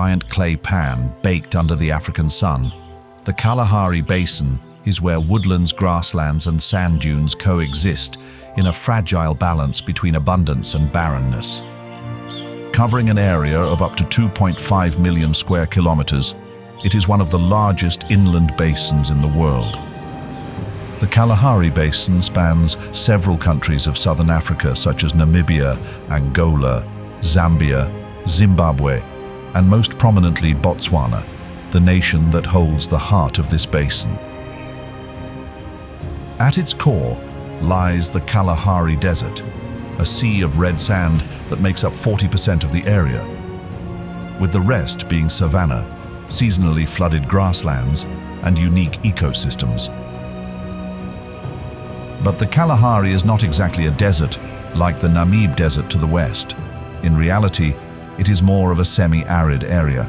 giant clay pan baked under the African sun. The Kalahari Basin is where woodlands, grasslands, and sand dunes coexist in a fragile balance between abundance and barrenness. Covering an area of up to 2.5 million square kilometers, it is one of the largest inland basins in the world. The Kalahari Basin spans several countries of southern Africa such as Namibia, Angola, Zambia, Zimbabwe, and most prominently Botswana, the nation that holds the heart of this basin. At its core lies the Kalahari Desert, a sea of red sand that makes up 40% of the area, with the rest being savanna, seasonally flooded grasslands, and unique ecosystems. But the Kalahari is not exactly a desert like the Namib Desert to the west. In reality, it is more of a semi-arid area.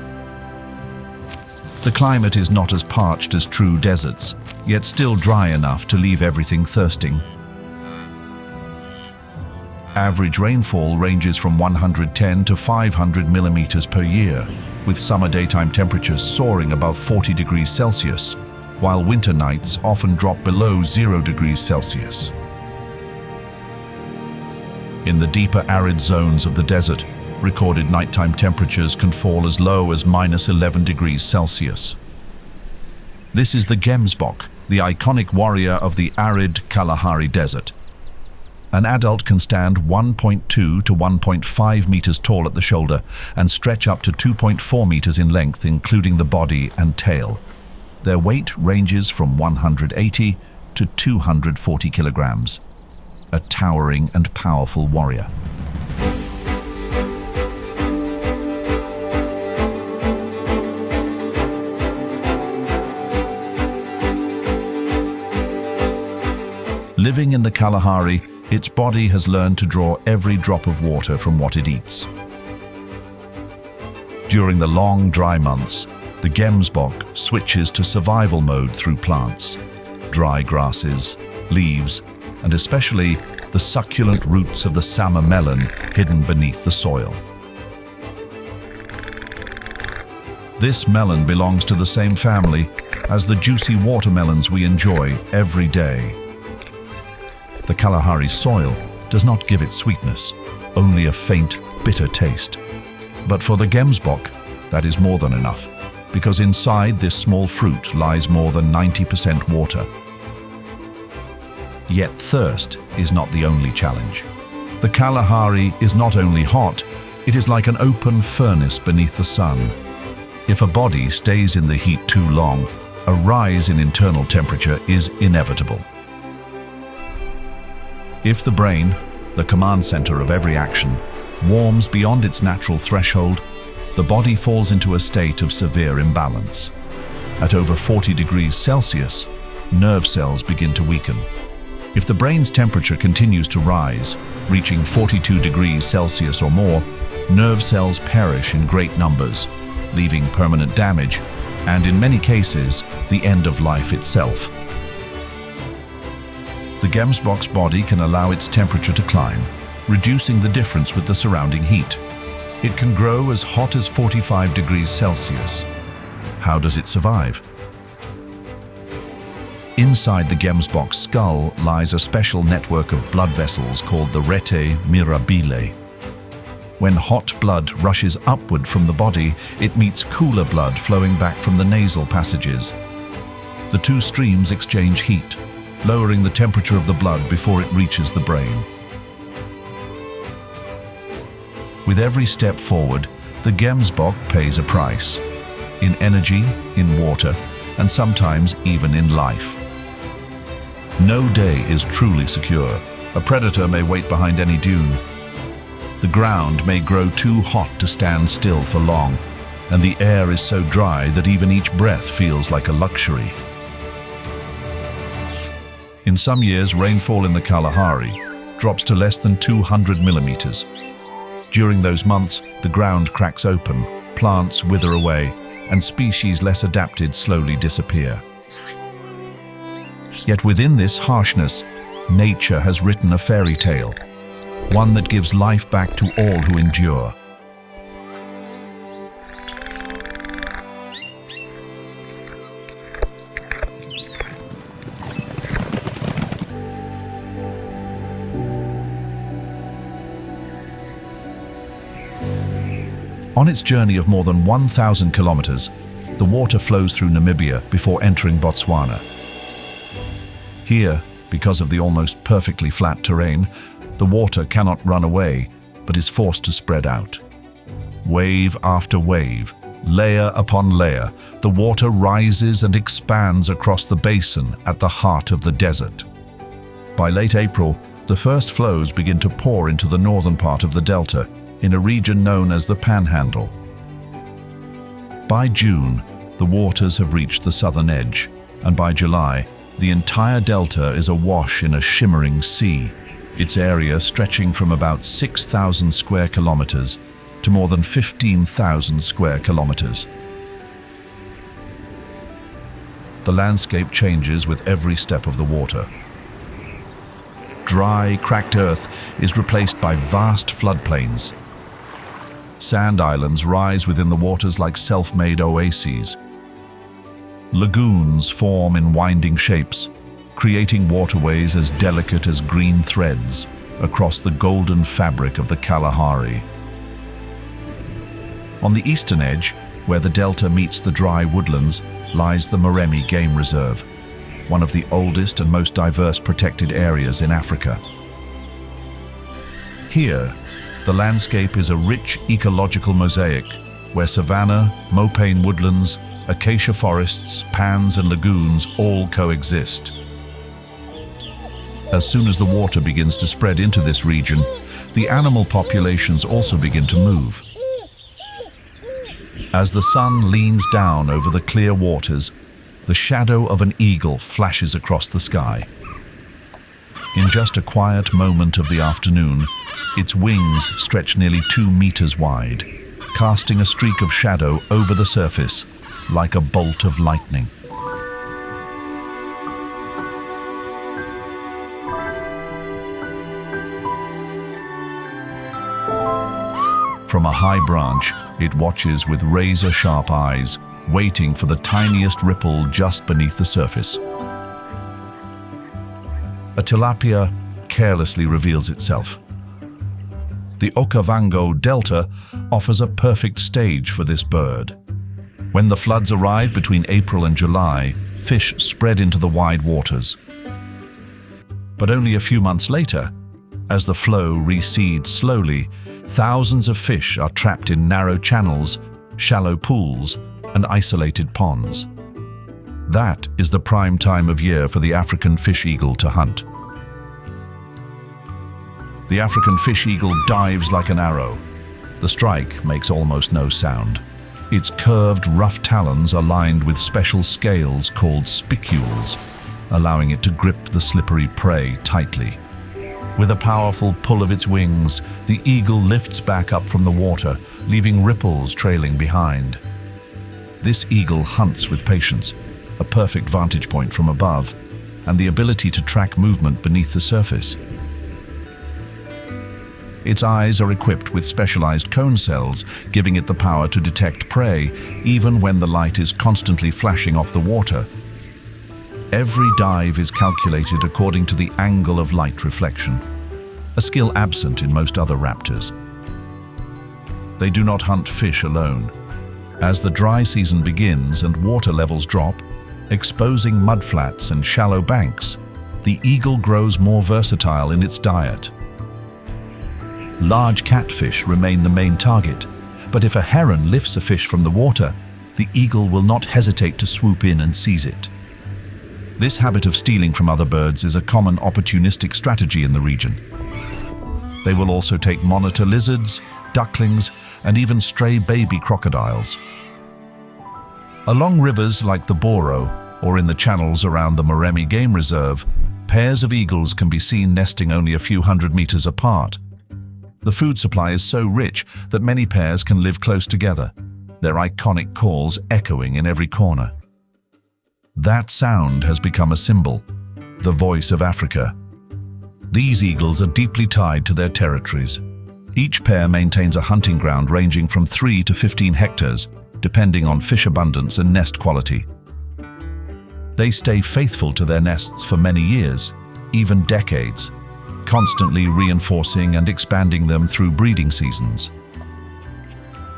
The climate is not as parched as true deserts, yet still dry enough to leave everything thirsting. Average rainfall ranges from 110 to 500 millimeters per year, with summer daytime temperatures soaring above 40 degrees Celsius, while winter nights often drop below 0 degrees Celsius. In the deeper arid zones of the desert, recorded nighttime temperatures can fall as low as -11 degrees Celsius. This is the Gemsbok, the iconic warrior of the arid Kalahari Desert. An adult can stand 1.2 to 1.5 meters tall at the shoulder and stretch up to 2.4 meters in length, including the body and tail. Their weight ranges from 180 to 240 kilograms. A towering and powerful warrior. Living in the Kalahari, its body has learned to draw every drop of water from what it eats. During the long, dry months, the Gemsbok switches to survival mode through plants, dry grasses, leaves, and especially the succulent roots of the sama melon hidden beneath the soil. This melon belongs to the same family as the juicy watermelons we enjoy every day. The Kalahari soil does not give it sweetness, only a faint, bitter taste. But for the Gemsbok, that is more than enough, because inside this small fruit lies more than 90% water. Yet thirst is not the only challenge. The Kalahari is not only hot, it is like an open furnace beneath the sun. If a body stays in the heat too long, a rise in internal temperature is inevitable. If the brain, the command center of every action, warms beyond its natural threshold, the body falls into a state of severe imbalance. At over 40 degrees Celsius, nerve cells begin to weaken. If the brain's temperature continues to rise, reaching 42 degrees Celsius or more, nerve cells perish in great numbers, leaving permanent damage, and in many cases, the end of life itself. The Gemsbok's body can allow its temperature to climb, reducing the difference with the surrounding heat. It can grow as hot as 45 degrees Celsius. How does it survive? Inside the Gemsbok's skull lies a special network of blood vessels called the rete mirabile. When hot blood rushes upward from the body, it meets cooler blood flowing back from the nasal passages. The two streams exchange heat, lowering the temperature of the blood before it reaches the brain. With every step forward, the Gemsbok pays a price. In energy, in water, and sometimes even in life. No day is truly secure. A predator may wait behind any dune. The ground may grow too hot to stand still for long, and the air is so dry that even each breath feels like a luxury. In some years, rainfall in the Kalahari drops to less than 200 millimeters. During those months, the ground cracks open, plants wither away, and species less adapted slowly disappear. Yet within this harshness, nature has written a fairy tale, one that gives life back to all who endure. On its journey of more than 1,000 kilometers, the water flows through Namibia before entering Botswana. Here, because of the almost perfectly flat terrain, the water cannot run away, but is forced to spread out. Wave after wave, layer upon layer, the water rises and expands across the basin at the heart of the desert. By late April, the first flows begin to pour into the northern part of the delta, in a region known as the Panhandle. By June, the waters have reached the southern edge, and by July, the entire delta is awash in a shimmering sea, its area stretching from about 6,000 square kilometers to more than 15,000 square kilometers. The landscape changes with every step of the water. Dry, cracked earth is replaced by vast floodplains. Sand islands rise within the waters like self-made oases. Lagoons form in winding shapes, creating waterways as delicate as green threads across the golden fabric of the Kalahari. On the eastern edge, where the delta meets the dry woodlands, lies the Moremi Game Reserve, one of the oldest and most diverse protected areas in Africa. Here, the landscape is a rich ecological mosaic where savanna, mopane woodlands, acacia forests, pans and lagoons all coexist. As soon as the water begins to spread into this region, the animal populations also begin to move. As the sun leans down over the clear waters, the shadow of an eagle flashes across the sky. In just a quiet moment of the afternoon, its wings stretch nearly 2 meters wide, casting a streak of shadow over the surface like a bolt of lightning. From a high branch, it watches with razor-sharp eyes, waiting for the tiniest ripple just beneath the surface. A tilapia carelessly reveals itself. The Okavango Delta offers a perfect stage for this bird. When the floods arrive between April and July, fish spread into the wide waters. But only a few months later, as the flow recedes slowly, thousands of fish are trapped in narrow channels, shallow pools, and isolated ponds. That is the prime time of year for the African fish eagle to hunt. The African fish eagle dives like an arrow. The strike makes almost no sound. Its curved, rough talons are lined with special scales called spicules, allowing it to grip the slippery prey tightly. With a powerful pull of its wings, the eagle lifts back up from the water, leaving ripples trailing behind. This eagle hunts with patience, a perfect vantage point from above, and the ability to track movement beneath the surface. Its eyes are equipped with specialized cone cells, giving it the power to detect prey, even when the light is constantly flashing off the water. Every dive is calculated according to the angle of light reflection, a skill absent in most other raptors. They do not hunt fish alone. As the dry season begins and water levels drop, exposing mudflats and shallow banks, the eagle grows more versatile in its diet. Large catfish remain the main target, but if a heron lifts a fish from the water, the eagle will not hesitate to swoop in and seize it. This habit of stealing from other birds is a common opportunistic strategy in the region. They will also take monitor lizards, ducklings, and even stray baby crocodiles. Along rivers like the Boro, or in the channels around the Moremi Game Reserve, pairs of eagles can be seen nesting only a few hundred meters apart. The food supply is so rich that many pairs can live close together, their iconic calls echoing in every corner. That sound has become a symbol, the voice of Africa. These eagles are deeply tied to their territories. Each pair maintains a hunting ground ranging from 3 to 15 hectares, depending on fish abundance and nest quality. They stay faithful to their nests for many years, even decades, constantly reinforcing and expanding them through breeding seasons.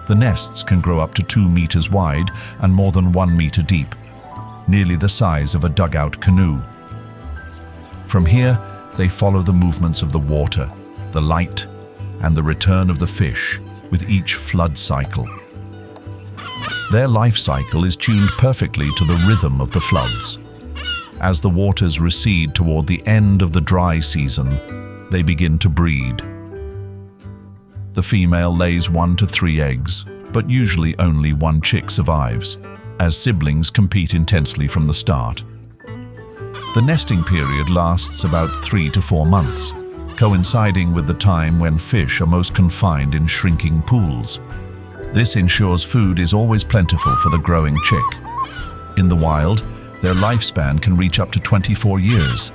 The nests can grow up to 2 meters wide and more than 1 meter deep, nearly the size of a dugout canoe. From here, they follow the movements of the water, the light, and the return of the fish with each flood cycle. Their life cycle is tuned perfectly to the rhythm of the floods. As the waters recede toward the end of the dry season, they begin to breed. The female lays 1 to 3 eggs, but usually only 1 chick survives, as siblings compete intensely from the start. The nesting period lasts about 3 to 4 months, coinciding with the time when fish are most confined in shrinking pools. This ensures food is always plentiful for the growing chick. In the wild, their lifespan can reach up to 24 years.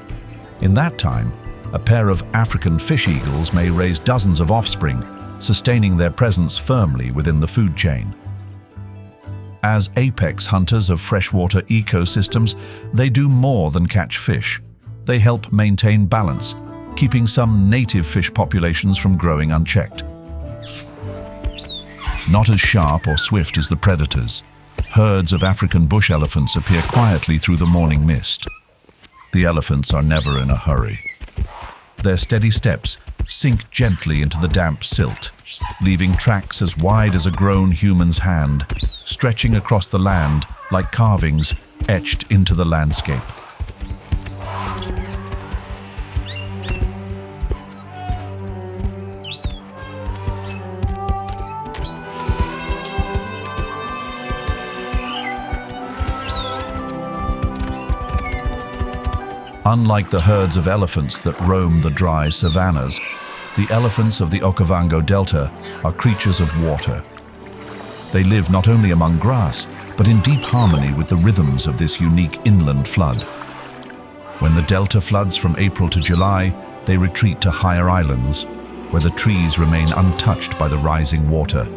In that time, a pair of African fish eagles may raise dozens of offspring, sustaining their presence firmly within the food chain. As apex hunters of freshwater ecosystems, they do more than catch fish. They help maintain balance, keeping some native fish populations from growing unchecked. Not as sharp or swift as the predators, herds of African bush elephants appear quietly through the morning mist. The elephants are never in a hurry. Their steady steps sink gently into the damp silt, leaving tracks as wide as a grown human's hand, stretching across the land like carvings etched into the landscape. Unlike the herds of elephants that roam the dry savannas, the elephants of the Okavango Delta are creatures of water. They live not only among grass, but in deep harmony with the rhythms of this unique inland flood. When the delta floods from April to July, they retreat to higher islands, where the trees remain untouched by the rising water.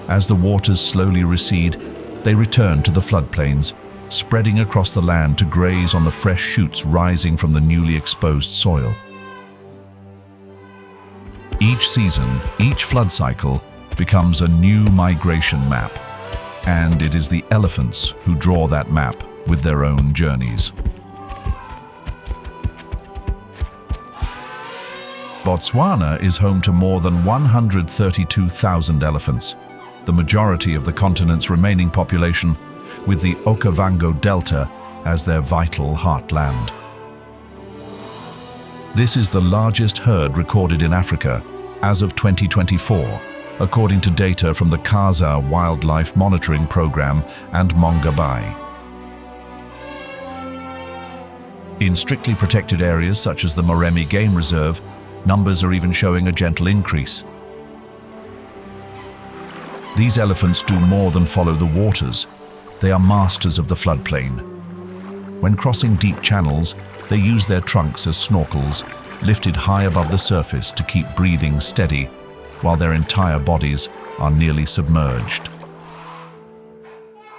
As the waters slowly recede, they return to the floodplains, spreading across the land to graze on the fresh shoots rising from the newly exposed soil. Each season, each flood cycle becomes a new migration map, and it is the elephants who draw that map with their own journeys. Botswana is home to more than 132,000 elephants, the majority of the continent's remaining population, with the Okavango Delta as their vital heartland. This is the largest herd recorded in Africa as of 2024, according to data from the Khaza Wildlife Monitoring Program and Makgadikgadi. In strictly protected areas such as the Moremi Game Reserve, numbers are even showing a gentle increase. These elephants do more than follow the waters. They are masters of the floodplain. When crossing deep channels, they use their trunks as snorkels, lifted high above the surface to keep breathing steady, while their entire bodies are nearly submerged.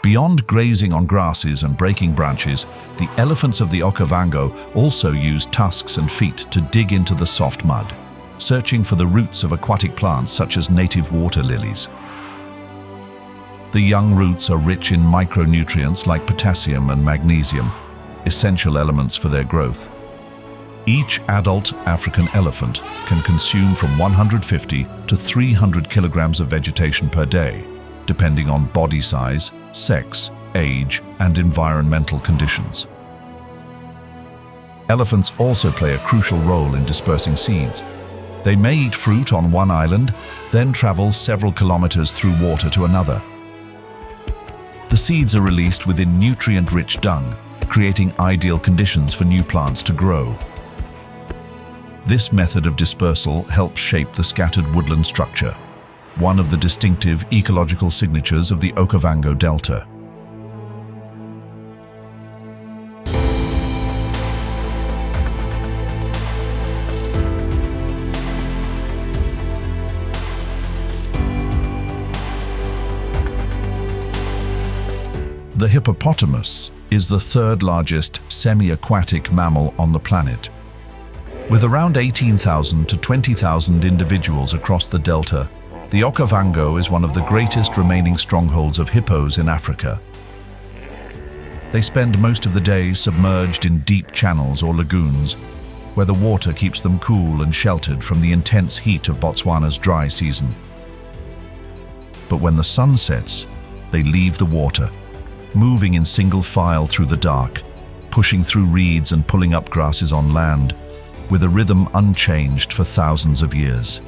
Beyond grazing on grasses and breaking branches, the elephants of the Okavango also use tusks and feet to dig into the soft mud, searching for the roots of aquatic plants such as native water lilies. The young roots are rich in micronutrients like potassium and magnesium, essential elements for their growth. Each adult African elephant can consume from 150 to 300 kilograms of vegetation per day, depending on body size, sex, age, and environmental conditions. Elephants also play a crucial role in dispersing seeds. They may eat fruit on one island, then travel several kilometers through water to another. The seeds are released within nutrient-rich dung, creating ideal conditions for new plants to grow. This method of dispersal helps shape the scattered woodland structure, one of the distinctive ecological signatures of the Okavango Delta. The hippopotamus is the third largest semi-aquatic mammal on the planet. With around 18,000 to 20,000 individuals across the delta, the Okavango is one of the greatest remaining strongholds of hippos in Africa. They spend most of the day submerged in deep channels or lagoons, where the water keeps them cool and sheltered from the intense heat of Botswana's dry season. But when the sun sets, they leave the water, moving in single file through the dark, pushing through reeds and pulling up grasses on land, with a rhythm unchanged for thousands of years.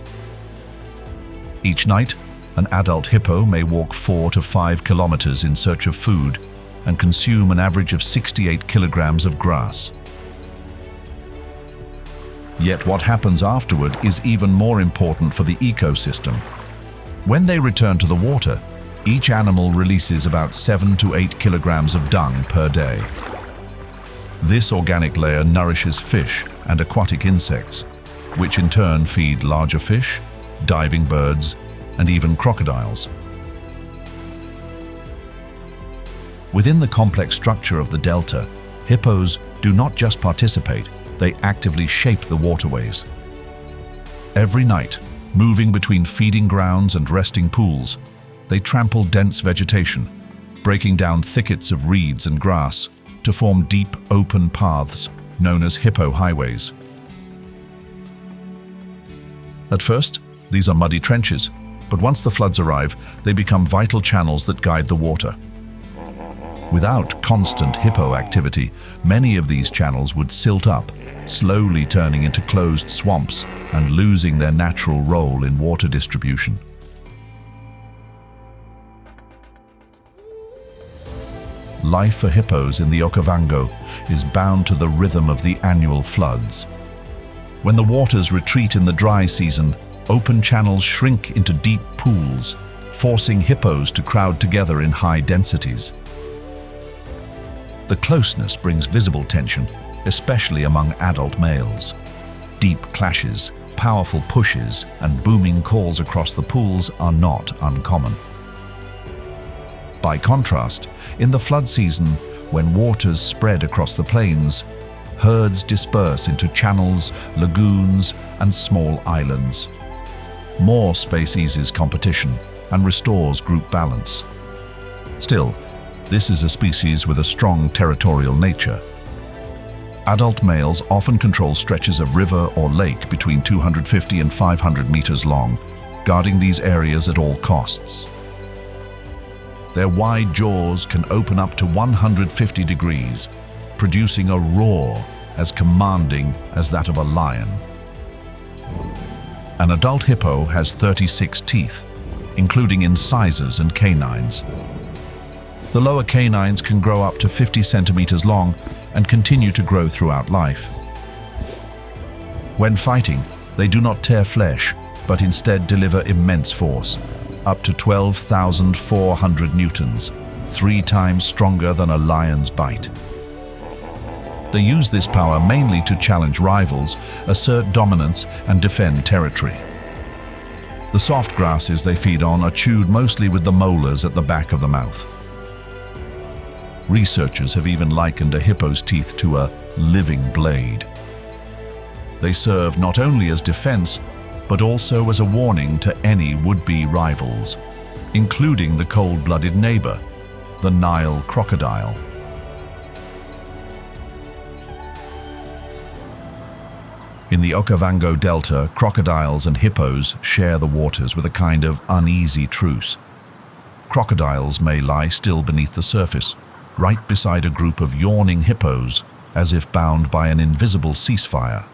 Each night, an adult hippo may walk 4 to 5 kilometers in search of food and consume an average of 68 kilograms of grass. Yet what happens afterward is even more important for the ecosystem. When they return to the water, each animal releases about 7 to 8 kilograms of dung per day. This organic layer nourishes fish and aquatic insects, which in turn feed larger fish, diving birds, and even crocodiles. Within the complex structure of the delta, hippos do not just participate, they actively shape the waterways. Every night, moving between feeding grounds and resting pools, they trample dense vegetation, breaking down thickets of reeds and grass to form deep, open paths known as hippo highways. At first, these are muddy trenches, but once the floods arrive, they become vital channels that guide the water. Without constant hippo activity, many of these channels would silt up, slowly turning into closed swamps and losing their natural role in water distribution. Life for hippos in the Okavango is bound to the rhythm of the annual floods. When the waters retreat in the dry season, open channels shrink into deep pools, forcing hippos to crowd together in high densities. The closeness brings visible tension, especially among adult males. Deep clashes, powerful pushes, and booming calls across the pools are not uncommon. By contrast, in the flood season, when waters spread across the plains, herds disperse into channels, lagoons, and small islands. More space eases competition and restores group balance. Still, this is a species with a strong territorial nature. Adult males often control stretches of river or lake between 250 and 500 meters long, guarding these areas at all costs. Their wide jaws can open up to 150 degrees, producing a roar as commanding as that of a lion. An adult hippo has 36 teeth, including incisors and canines. The lower canines can grow up to 50 centimeters long and continue to grow throughout life. When fighting, they do not tear flesh, but instead deliver immense force, up to 12,400 newtons, 3 times stronger than a lion's bite. They use this power mainly to challenge rivals, assert dominance, and defend territory. The soft grasses they feed on are chewed mostly with the molars at the back of the mouth. Researchers have even likened a hippo's teeth to a living blade. They serve not only as defense, but also as a warning to any would-be rivals, including the cold-blooded neighbor, the Nile crocodile. In the Okavango Delta, crocodiles and hippos share the waters with a kind of uneasy truce. Crocodiles may lie still beneath the surface, right beside a group of yawning hippos, as if bound by an invisible ceasefire.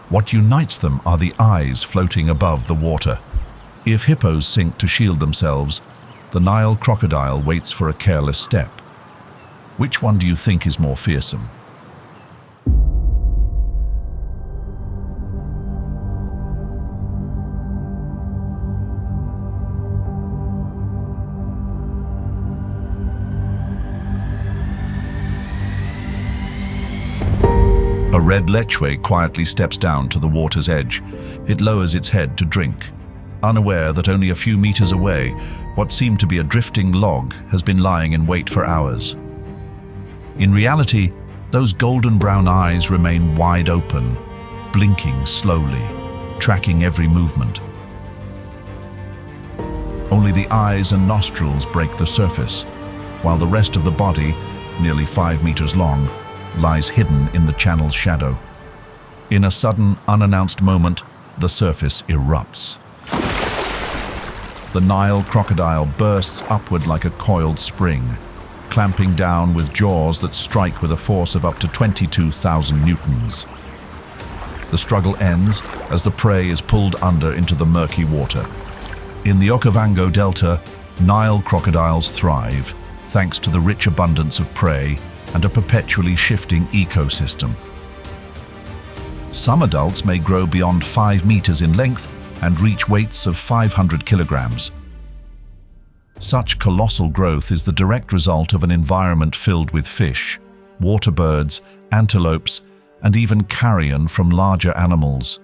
What unites them are the eyes floating above the water. If hippos sink to shield themselves, the Nile crocodile waits for a careless step. Which one do you think is more fearsome? A red lechwe quietly steps down to the water's edge. It lowers its head to drink, unaware that only a few meters away, what seemed to be a drifting log has been lying in wait for hours. In reality, Those golden brown eyes remain wide open, blinking slowly, tracking every movement. Only the eyes and nostrils break the surface, while the rest of the body, nearly 5 meters long, lies hidden in the channel's shadow. In a sudden, unannounced moment, the surface erupts. The Nile crocodile bursts upward like a coiled spring, clamping down with jaws that strike with a force of up to 22,000 newtons. The struggle ends as the prey is pulled under into the murky water. In the Okavango Delta, Nile crocodiles thrive, thanks to the rich abundance of prey and a perpetually shifting ecosystem. Some adults may grow beyond 5 meters in length and reach weights of 500 kilograms. Such colossal growth is the direct result of an environment filled with fish, water birds, antelopes, and even carrion from larger animals.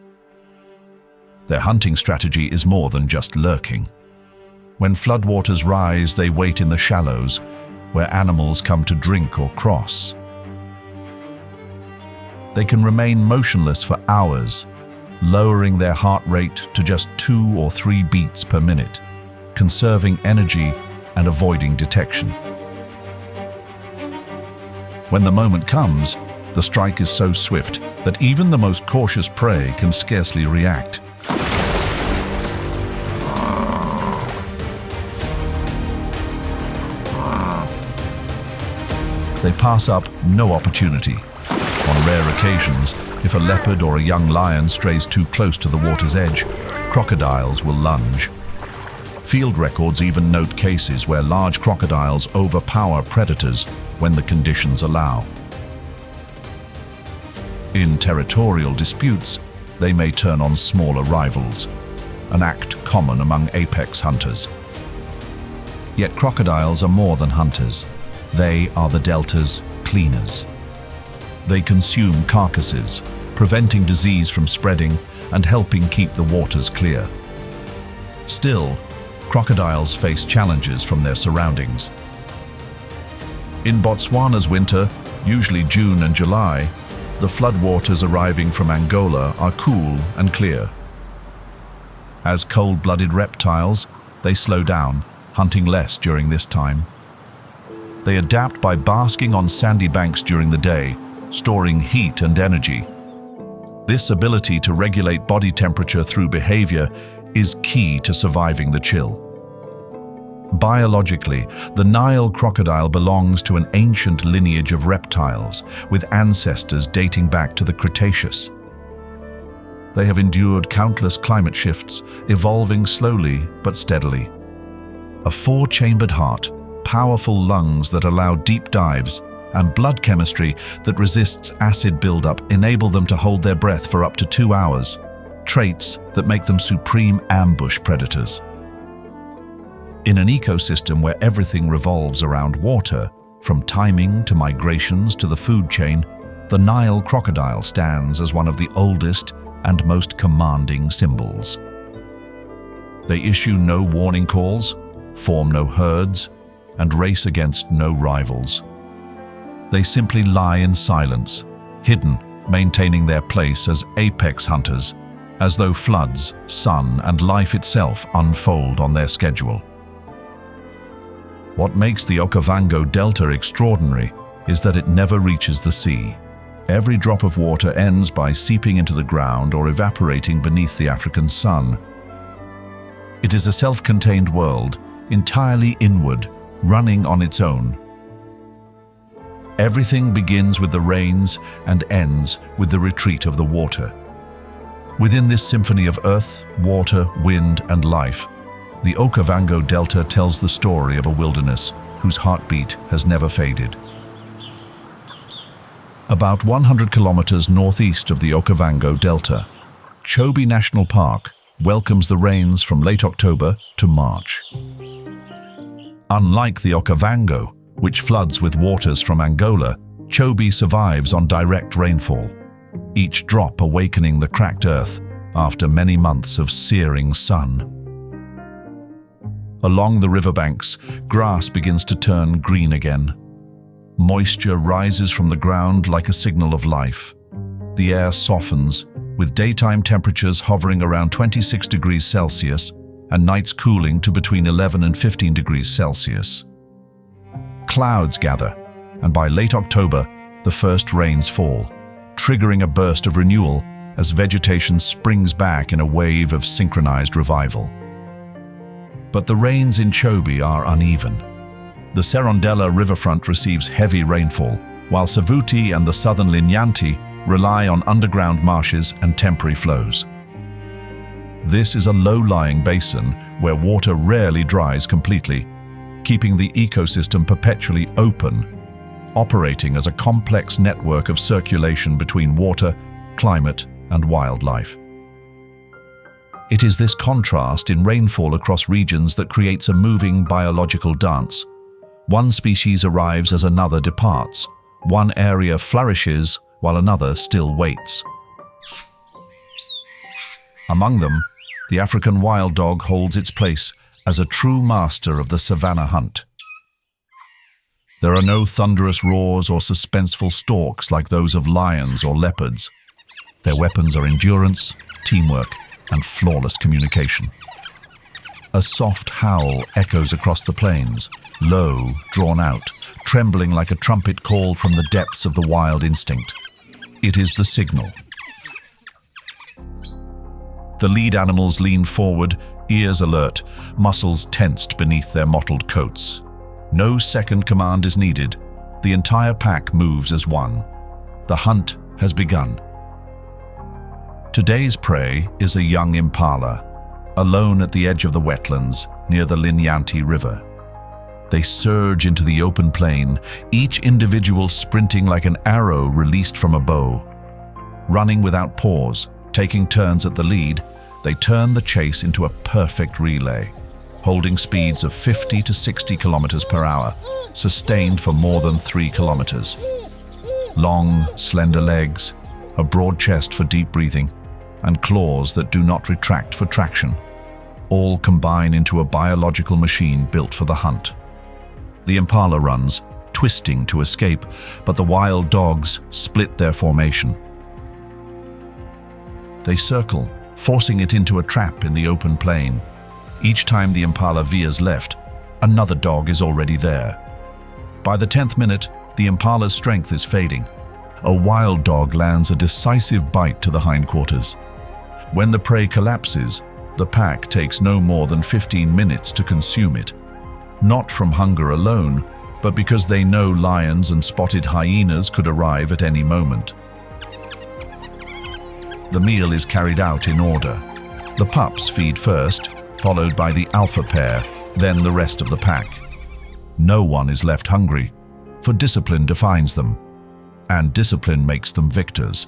Their hunting strategy is more than just lurking. When floodwaters rise, they wait in the shallows, where animals come to drink or cross. They can remain motionless for hours, lowering their heart rate to just 2 or 3 beats per minute, conserving energy and avoiding detection. When the moment comes, the strike is so swift that even the most cautious prey can scarcely react. They pass up no opportunity. On rare occasions, if a leopard or a young lion strays too close to the water's edge, crocodiles will lunge. Field records even note cases where large crocodiles overpower predators when the conditions allow. In territorial disputes, they may turn on smaller rivals, an act common among apex hunters. Yet crocodiles are more than hunters. They are the delta's cleaners. They consume carcasses, preventing disease from spreading and helping keep the waters clear. Still, crocodiles face challenges from their surroundings. In Botswana's winter, usually June and July, the floodwaters arriving from Angola are cool and clear. As cold-blooded reptiles, they slow down, hunting less during this time. They adapt by basking on sandy banks during the day, storing heat and energy. This ability to regulate body temperature through behavior is key to surviving the chill. Biologically, the Nile crocodile belongs to an ancient lineage of reptiles, with ancestors dating back to the Cretaceous. They have endured countless climate shifts, evolving slowly but steadily. A 4-chambered heart, powerful lungs that allow deep dives, and blood chemistry that resists acid buildup enable them to hold their breath for up to 2 hours, traits that make them supreme ambush predators. In an ecosystem where everything revolves around water, from timing to migrations to the food chain, the Nile crocodile stands as one of the oldest and most commanding symbols. They issue no warning calls, form no herds, and race against no rivals. They simply lie in silence, hidden, maintaining their place as apex hunters, as though floods, sun, and life itself unfold on their schedule. What makes the Okavango Delta extraordinary is that it never reaches the sea. Every drop of water ends by seeping into the ground or evaporating beneath the African sun. It is a self-contained world, entirely inward, running on its own. Everything begins with the rains and ends with the retreat of the water. Within this symphony of earth, water, wind, and life, the Okavango Delta tells the story of a wilderness whose heartbeat has never faded. About 100 kilometers northeast of the Okavango Delta, Chobe National Park welcomes the rains from late October to March. Unlike the Okavango, which floods with waters from Angola, Chobe survives on direct rainfall, each drop awakening the cracked earth after many months of searing sun. Along the riverbanks, grass begins to turn green again. Moisture rises from the ground like a signal of life. The air softens, with daytime temperatures hovering around 26 degrees Celsius and nights cooling to between 11 and 15 degrees Celsius. Clouds gather, and by late October, the first rains fall, triggering a burst of renewal as vegetation springs back in a wave of synchronized revival. But the rains in Chobe are uneven. The Serondella riverfront receives heavy rainfall, while Savuti and the southern Linyanti rely on underground marshes and temporary flows. This is a low-lying basin where water rarely dries completely, keeping the ecosystem perpetually open, operating as a complex network of circulation between water, climate, and wildlife. It is this contrast in rainfall across regions that creates a moving biological dance. One species arrives as another departs. One area flourishes while another still waits. Among them, the African wild dog holds its place as a true master of the savanna hunt. There are no thunderous roars or suspenseful stalks like those of lions or leopards. Their weapons are endurance, teamwork, and flawless communication. A soft howl echoes across the plains, low, drawn out, trembling like a trumpet call from the depths of the wild instinct. It is the signal. The lead animals lean forward, ears alert, muscles tensed beneath their mottled coats. No second command is needed. The entire pack moves as one. The hunt has begun. Today's prey is a young impala, alone at the edge of the wetlands near the Linyanti River. They surge into the open plain, each individual sprinting like an arrow released from a bow. Running without pause, taking turns at the lead, they turn the chase into a perfect relay, holding speeds of 50 to 60 kilometers per hour, sustained for more than 3 kilometers. Long, slender legs, a broad chest for deep breathing, and claws that do not retract for traction, all combine into a biological machine built for the hunt. The impala runs, twisting to escape, but the wild dogs split their formation. They circle, forcing it into a trap in the open plain. Each time the impala veers left, another dog is already there. By the 10th minute, the impala's strength is fading. A wild dog lands a decisive bite to the hindquarters. When the prey collapses, the pack takes no more than 15 minutes to consume it. Not from hunger alone, but because they know lions and spotted hyenas could arrive at any moment. The meal is carried out in order. The pups feed first, followed by the alpha pair, then the rest of the pack. No one is left hungry, for discipline defines them, and discipline makes them victors.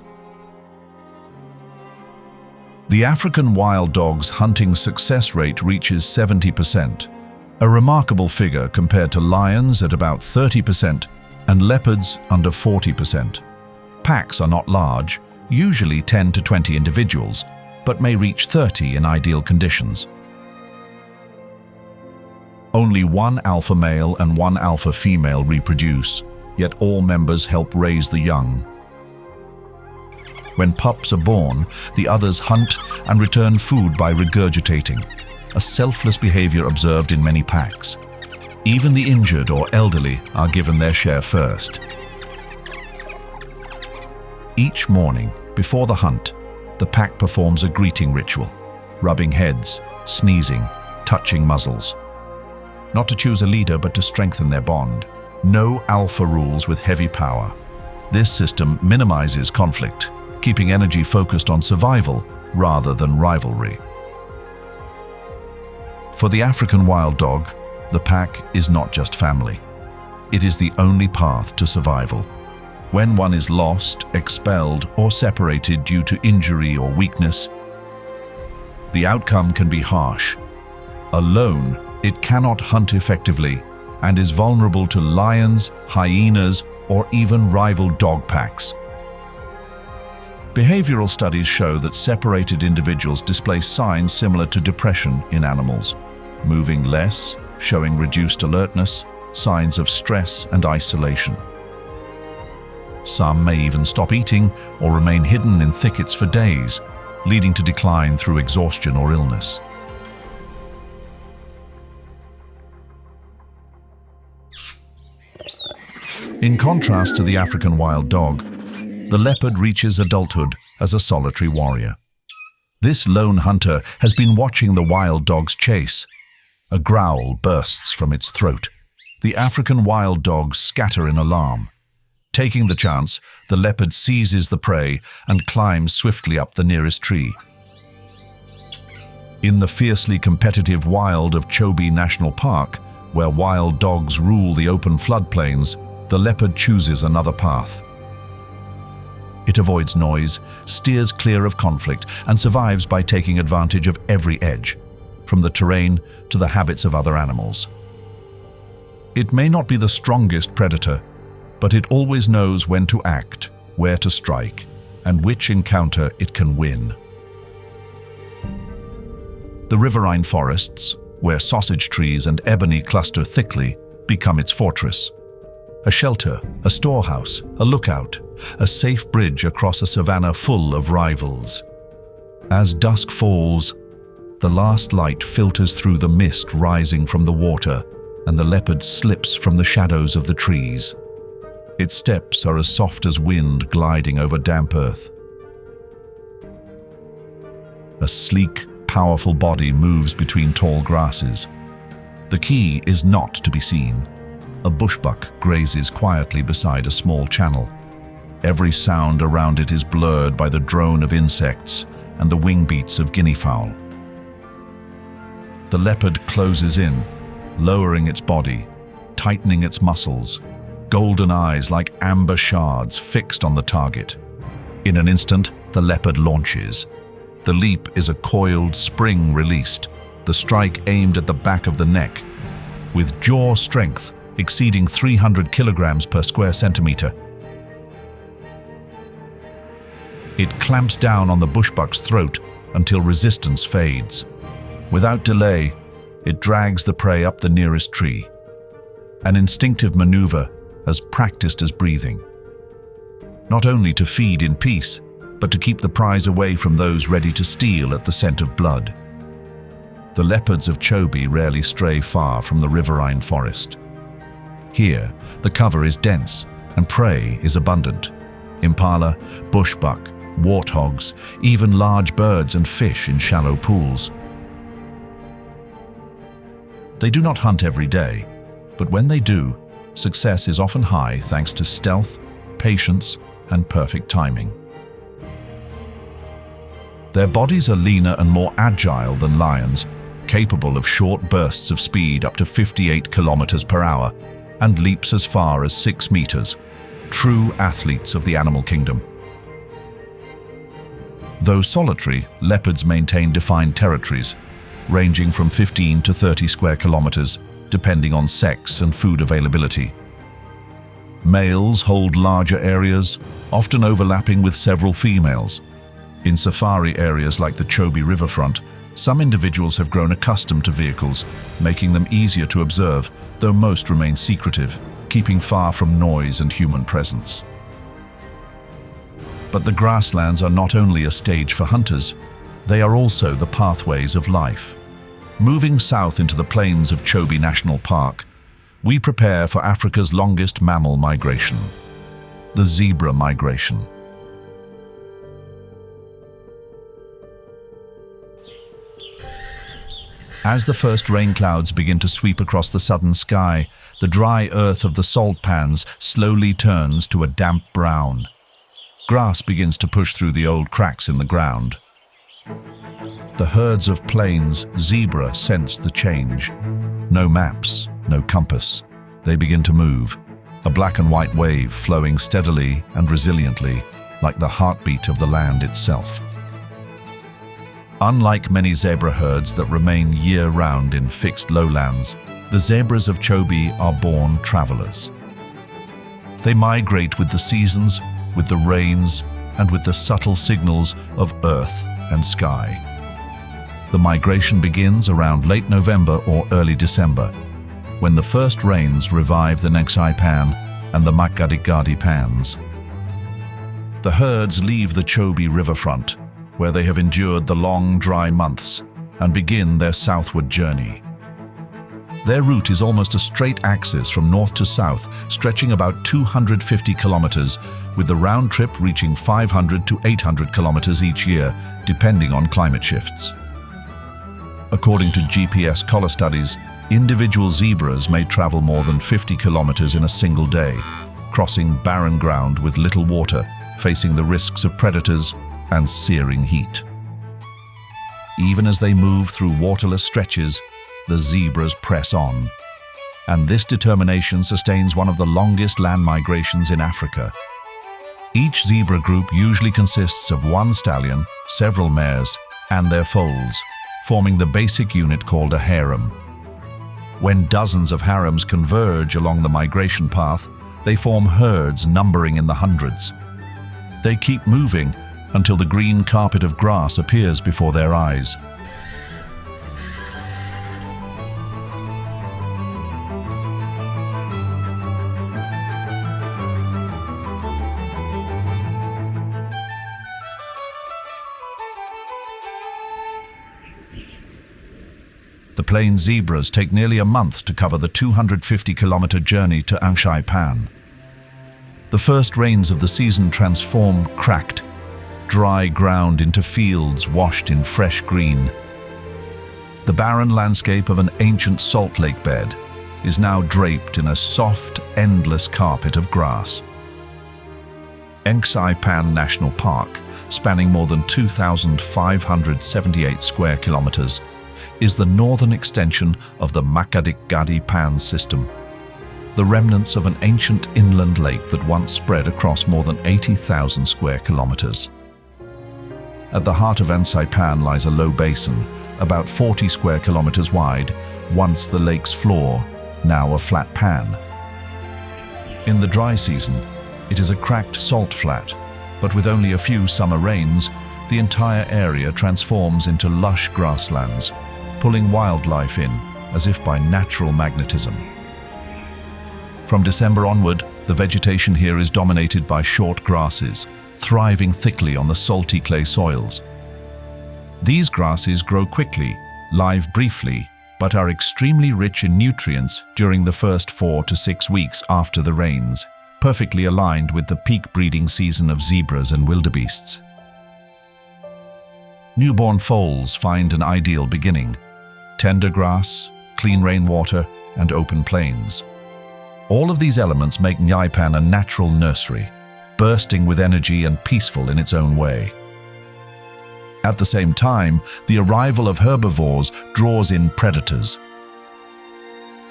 The African wild dog's hunting success rate reaches 70%, a remarkable figure compared to lions at about 30% and leopards under 40%. Packs are not large, usually 10 to 20 individuals, but may reach 30 in ideal conditions. Only one alpha male and one alpha female reproduce, yet all members help raise the young. When pups are born, the others hunt and return food by regurgitating, a selfless behavior observed in many packs. Even the injured or elderly are given their share first. Each morning, before the hunt, the pack performs a greeting ritual, rubbing heads, sneezing, touching muzzles. Not to choose a leader, but to strengthen their bond. No alpha rules with heavy power. This system minimizes conflict, keeping energy focused on survival rather than rivalry. For the African wild dog, the pack is not just family. It is the only path to survival. When one is lost, expelled, or separated due to injury or weakness, the outcome can be harsh. Alone, it cannot hunt effectively and is vulnerable to lions, hyenas, or even rival dog packs. Behavioral studies show that separated individuals display signs similar to depression in animals, moving less, showing reduced alertness, signs of stress and isolation. Some may even stop eating or remain hidden in thickets for days, leading to decline through exhaustion or illness. In contrast to the African wild dog, the leopard reaches adulthood as a solitary warrior. This lone hunter has been watching the wild dog's chase. A growl bursts from its throat. The African wild dogs scatter in alarm. Taking the chance, the leopard seizes the prey and climbs swiftly up the nearest tree. In the fiercely competitive wild of Chobe National Park, where wild dogs rule the open floodplains, the leopard chooses another path. It avoids noise, steers clear of conflict, and survives by taking advantage of every edge, from the terrain to the habits of other animals. It may not be the strongest predator, but it always knows when to act, where to strike, and which encounter it can win. The riverine forests, where sausage trees and ebony cluster thickly, become its fortress. A shelter, a storehouse, a lookout, a safe bridge across a savanna full of rivals. As dusk falls, the last light filters through the mist rising from the water, and the leopard slips from the shadows of the trees. Its steps are as soft as wind gliding over damp earth. A sleek, powerful body moves between tall grasses. The key is not to be seen. A bushbuck grazes quietly beside a small channel. Every sound around it is blurred by the drone of insects and the wing beats of guinea fowl. The leopard closes in, lowering its body, tightening its muscles, golden eyes like amber shards fixed on the target. In an instant, the leopard launches. The leap is a coiled spring released, the strike aimed at the back of the neck. With jaw strength exceeding 300 kilograms per square centimeter, it clamps down on the bushbuck's throat until resistance fades. Without delay, it drags the prey up the nearest tree. An instinctive maneuver as practiced as breathing. Not only to feed in peace, but to keep the prize away from those ready to steal at the scent of blood. The leopards of Chobe rarely stray far from the riverine forest. Here, the cover is dense and prey is abundant. Impala, bushbuck, warthogs, even large birds and fish in shallow pools. They do not hunt every day, but when they do, success is often high thanks to stealth, patience, and perfect timing. Their bodies are leaner and more agile than lions, capable of short bursts of speed up to 58 kilometers per hour and leaps as far as 6 meters. True athletes of the animal kingdom. Though solitary, leopards maintain defined territories, ranging from 15 to 30 square kilometers, depending on sex and food availability. Males hold larger areas, often overlapping with several females. In safari areas like the Chobe Riverfront, some individuals have grown accustomed to vehicles, making them easier to observe, though most remain secretive, keeping far from noise and human presence. But the grasslands are not only a stage for hunters, they are also the pathways of life. Moving south into the plains of Chobe National Park, we prepare for Africa's longest mammal migration, the zebra migration. As the first rain clouds begin to sweep across the southern sky, the dry earth of the salt pans slowly turns to a damp brown. Grass begins to push through the old cracks in the ground. The herds of plains zebra sense the change. No maps, no compass. They begin to move, a black and white wave flowing steadily and resiliently, like the heartbeat of the land itself. Unlike many zebra herds that remain year-round in fixed lowlands, the zebras of Chobe are born travelers. They migrate with the seasons, with the rains, and with the subtle signals of earth and sky. The migration begins around late November or early December, when the first rains revive the Nxai pan and the Makgadikgadi pans. The herds leave the Chobe Riverfront, where they have endured the long, dry months, and begin their southward journey. Their route is almost a straight axis from north to south, stretching about 250 kilometers, with the round trip reaching 500 to 800 kilometers each year, depending on climate shifts. According to GPS collar studies, individual zebras may travel more than 50 kilometers in a single day, crossing barren ground with little water, facing the risks of predators and searing heat. Even as they move through waterless stretches, the zebras press on. And this determination sustains one of the longest land migrations in Africa. Each zebra group usually consists of one stallion, several mares, and their foals, forming the basic unit called a harem. When dozens of harems converge along the migration path, they form herds numbering in the hundreds. They keep moving until the green carpet of grass appears before their eyes. The plain zebras take nearly a month to cover the 250-kilometer journey to Nxai Pan. The first rains of the season transform cracked, dry ground into fields washed in fresh green. The barren landscape of an ancient salt lake bed is now draped in a soft, endless carpet of grass. Nxai Pan National Park, spanning more than 2,578 square kilometers, is the northern extension of the Makgadikgadi Pan system, the remnants of an ancient inland lake that once spread across more than 80,000 square kilometers. At the heart of Nxai Pan lies a low basin, about 40 square kilometers wide, once the lake's floor, now a flat pan. In the dry season, it is a cracked salt flat, but with only a few summer rains, the entire area transforms into lush grasslands, pulling wildlife in as if by natural magnetism. From December onward, the vegetation here is dominated by short grasses, thriving thickly on the salty clay soils. These grasses grow quickly, live briefly, but are extremely rich in nutrients during the first 4 to 6 weeks after the rains, perfectly aligned with the peak breeding season of zebras and wildebeests. Newborn foals find an ideal beginning: tender grass, clean rainwater, and open plains. All of these elements make Nxai Pan a natural nursery, bursting with energy and peaceful in its own way. At the same time, the arrival of herbivores draws in predators.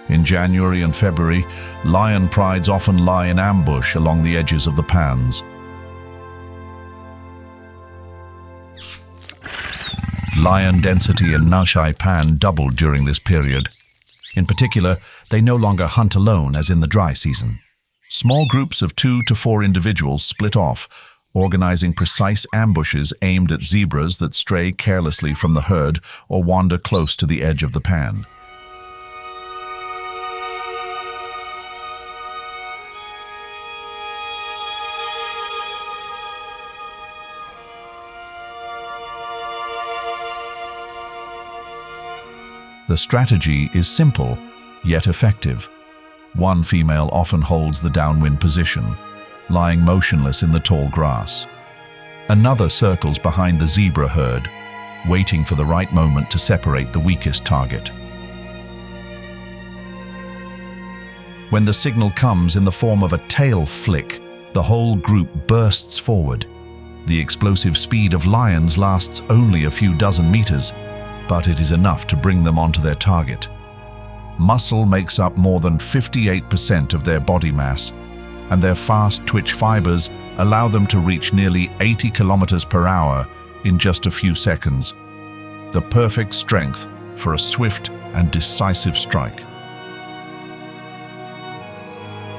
In January and February, lion prides often lie in ambush along the edges of the pans. Lion density in Nxai Pan doubled during this period. In particular, they no longer hunt alone as in the dry season. Small groups of 2 to 4 individuals split off, organizing precise ambushes aimed at zebras that stray carelessly from the herd or wander close to the edge of the pan. The strategy is simple, yet effective. One female often holds the downwind position, lying motionless in the tall grass. Another circles behind the zebra herd, waiting for the right moment to separate the weakest target. When the signal comes in the form of a tail flick, the whole group bursts forward. The explosive speed of lions lasts only a few dozen meters, but it is enough to bring them onto their target. Muscle makes up more than 58% of their body mass, and their fast twitch fibers allow them to reach nearly 80 kilometers per hour in just a few seconds. The perfect strength for a swift and decisive strike.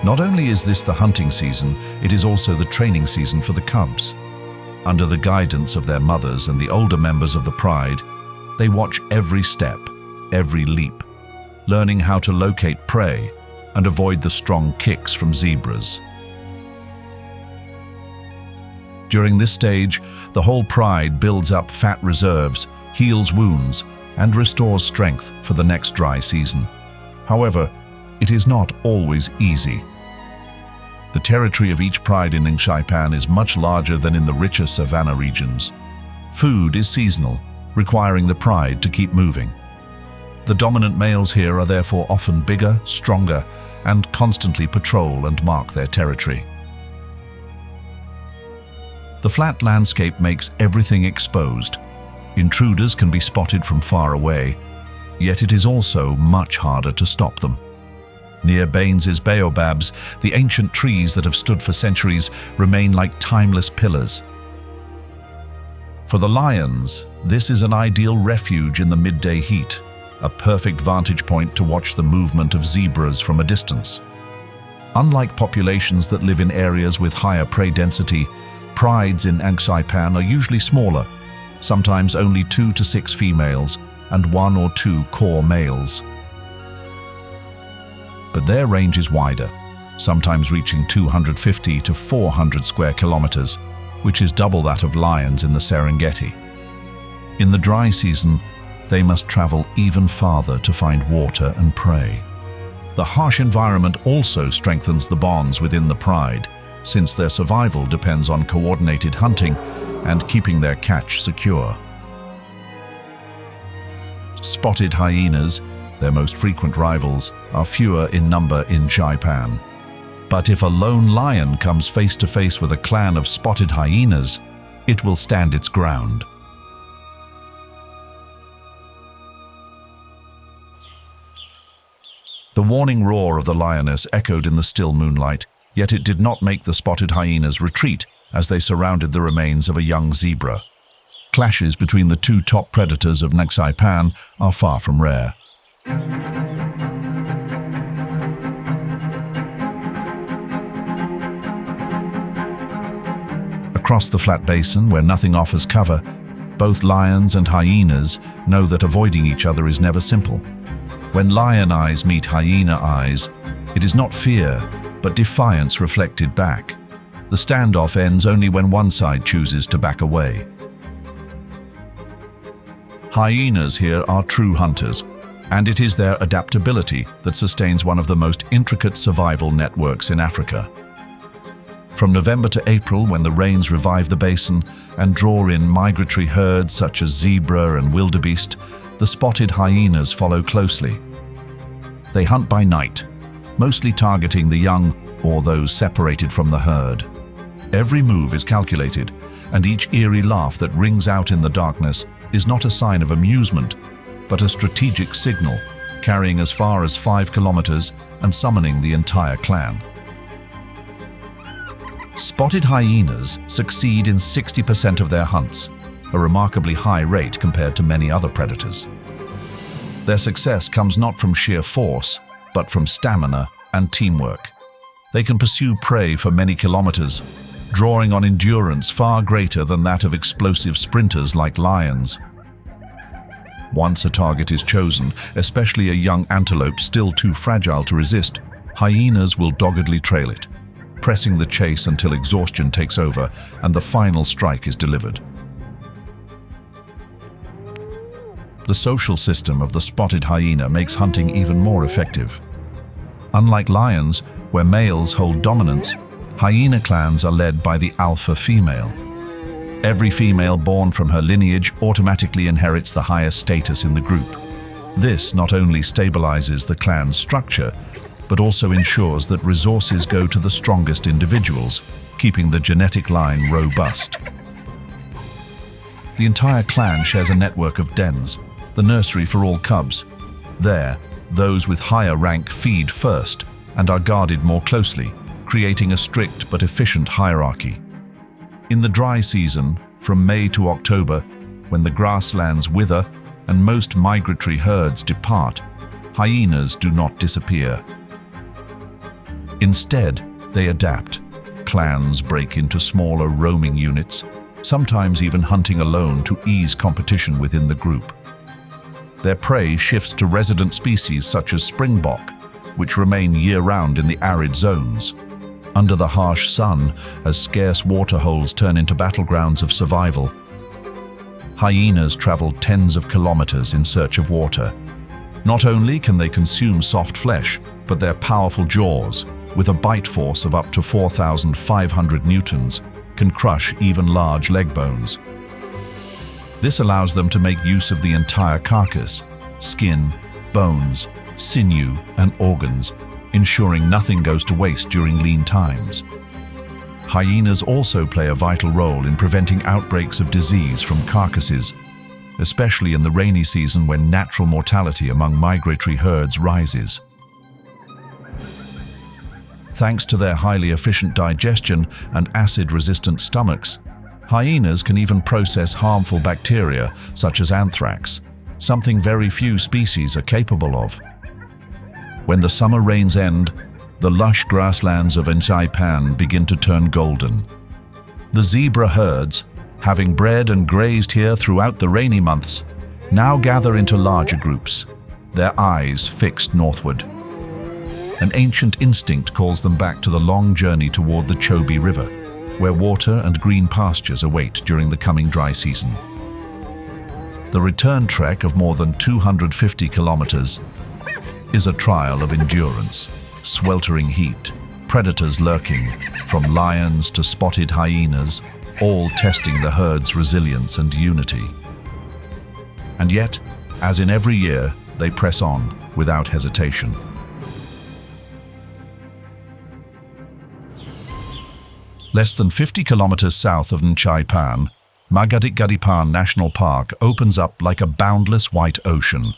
Not only is this the hunting season, it is also the training season for the cubs. Under the guidance of their mothers and the older members of the pride, they watch every step, every leap, learning how to locate prey and avoid the strong kicks from zebras. During this stage, the whole pride builds up fat reserves, heals wounds, and restores strength for the next dry season. However, it is not always easy. The territory of each pride in Nxai is much larger than in the richer savanna regions. Food is seasonal, requiring the pride to keep moving. The dominant males here are therefore often bigger, stronger, and constantly patrol and mark their territory. The flat landscape makes everything exposed. Intruders can be spotted from far away, yet it is also much harder to stop them. Near Baines's baobabs, the ancient trees that have stood for centuries remain like timeless pillars. For the lions, this is an ideal refuge in the midday heat, a perfect vantage point to watch the movement of zebras from a distance. Unlike populations that live in areas with higher prey density, prides in Nxai are usually smaller, sometimes only 2 to 6 females and 1 or 2 core males. But their range is wider, sometimes reaching 250 to 400 square kilometers, which is double that of lions in the Serengeti. In the dry season, they must travel even farther to find water and prey. The harsh environment also strengthens the bonds within the pride, since their survival depends on coordinated hunting and keeping their catch secure. Spotted hyenas, their most frequent rivals, are fewer in number in Nxai. But if a lone lion comes face to face with a clan of spotted hyenas, it will stand its ground. The warning roar of the lioness echoed in the still moonlight, yet it did not make the spotted hyenas retreat as they surrounded the remains of a young zebra. Clashes between the two top predators of Nxai are far from rare. Across the flat basin, where nothing offers cover, both lions and hyenas know that avoiding each other is never simple. When lion eyes meet hyena eyes, it is not fear, but defiance reflected back. The standoff ends only when one side chooses to back away. Hyenas here are true hunters, and it is their adaptability that sustains one of the most intricate survival networks in Africa. From November to April, when the rains revive the basin and draw in migratory herds such as zebra and wildebeest, the spotted hyenas follow closely. They hunt by night, mostly targeting the young or those separated from the herd. Every move is calculated, and each eerie laugh that rings out in the darkness is not a sign of amusement, but a strategic signal, carrying as far as 5 kilometers and summoning the entire clan. Spotted hyenas succeed in 60% of their hunts, a remarkably high rate compared to many other predators. Their success comes not from sheer force, but from stamina and teamwork. They can pursue prey for many kilometers, drawing on endurance far greater than that of explosive sprinters like lions. Once a target is chosen, especially a young antelope still too fragile to resist, hyenas will doggedly trail it, pressing the chase until exhaustion takes over and the final strike is delivered. The social system of the spotted hyena makes hunting even more effective. Unlike lions, where males hold dominance, hyena clans are led by the alpha female. Every female born from her lineage automatically inherits the highest status in the group. This not only stabilizes the clan's structure, but also ensures that resources go to the strongest individuals, keeping the genetic line robust. The entire clan shares a network of dens, the nursery for all cubs. There, those with higher rank feed first and are guarded more closely, creating a strict but efficient hierarchy. In the dry season, from May to October, when the grasslands wither and most migratory herds depart, hyenas do not disappear. Instead, they adapt. Clans break into smaller roaming units, sometimes even hunting alone to ease competition within the group. Their prey shifts to resident species such as springbok, which remain year-round in the arid zones. under the harsh sun as scarce water holes turn into battlegrounds of survival. Hyenas travel tens of kilometers in search of water. Not only can they consume soft flesh, but their powerful jaws, with a bite force of up to 4,500 newtons, can crush even large leg bones. This allows them to make use of the entire carcass, skin, bones, sinew, and organs, ensuring nothing goes to waste during lean times. Hyenas also play a vital role in preventing outbreaks of disease from carcasses, especially in the rainy season when natural mortality among migratory herds rises. Thanks to their highly efficient digestion and acid-resistant stomachs, hyenas can even process harmful bacteria such as anthrax, something very few species are capable of. When the summer rains end, the lush grasslands of Nxai begin to turn golden. The zebra herds, having bred and grazed here throughout the rainy months, now gather into larger groups, their eyes fixed northward. An ancient instinct calls them back to the long journey toward the Chobe River, where water and green pastures await during the coming dry season. The return trek of more than 250 kilometers is a trial of endurance. Sweltering heat, predators lurking, from lions to spotted hyenas, all testing the herd's resilience and unity. And yet, as in every year, they press on without hesitation. Less than 50 kilometers south of Nxai, Makgadikgadi National Park opens up like a boundless white ocean.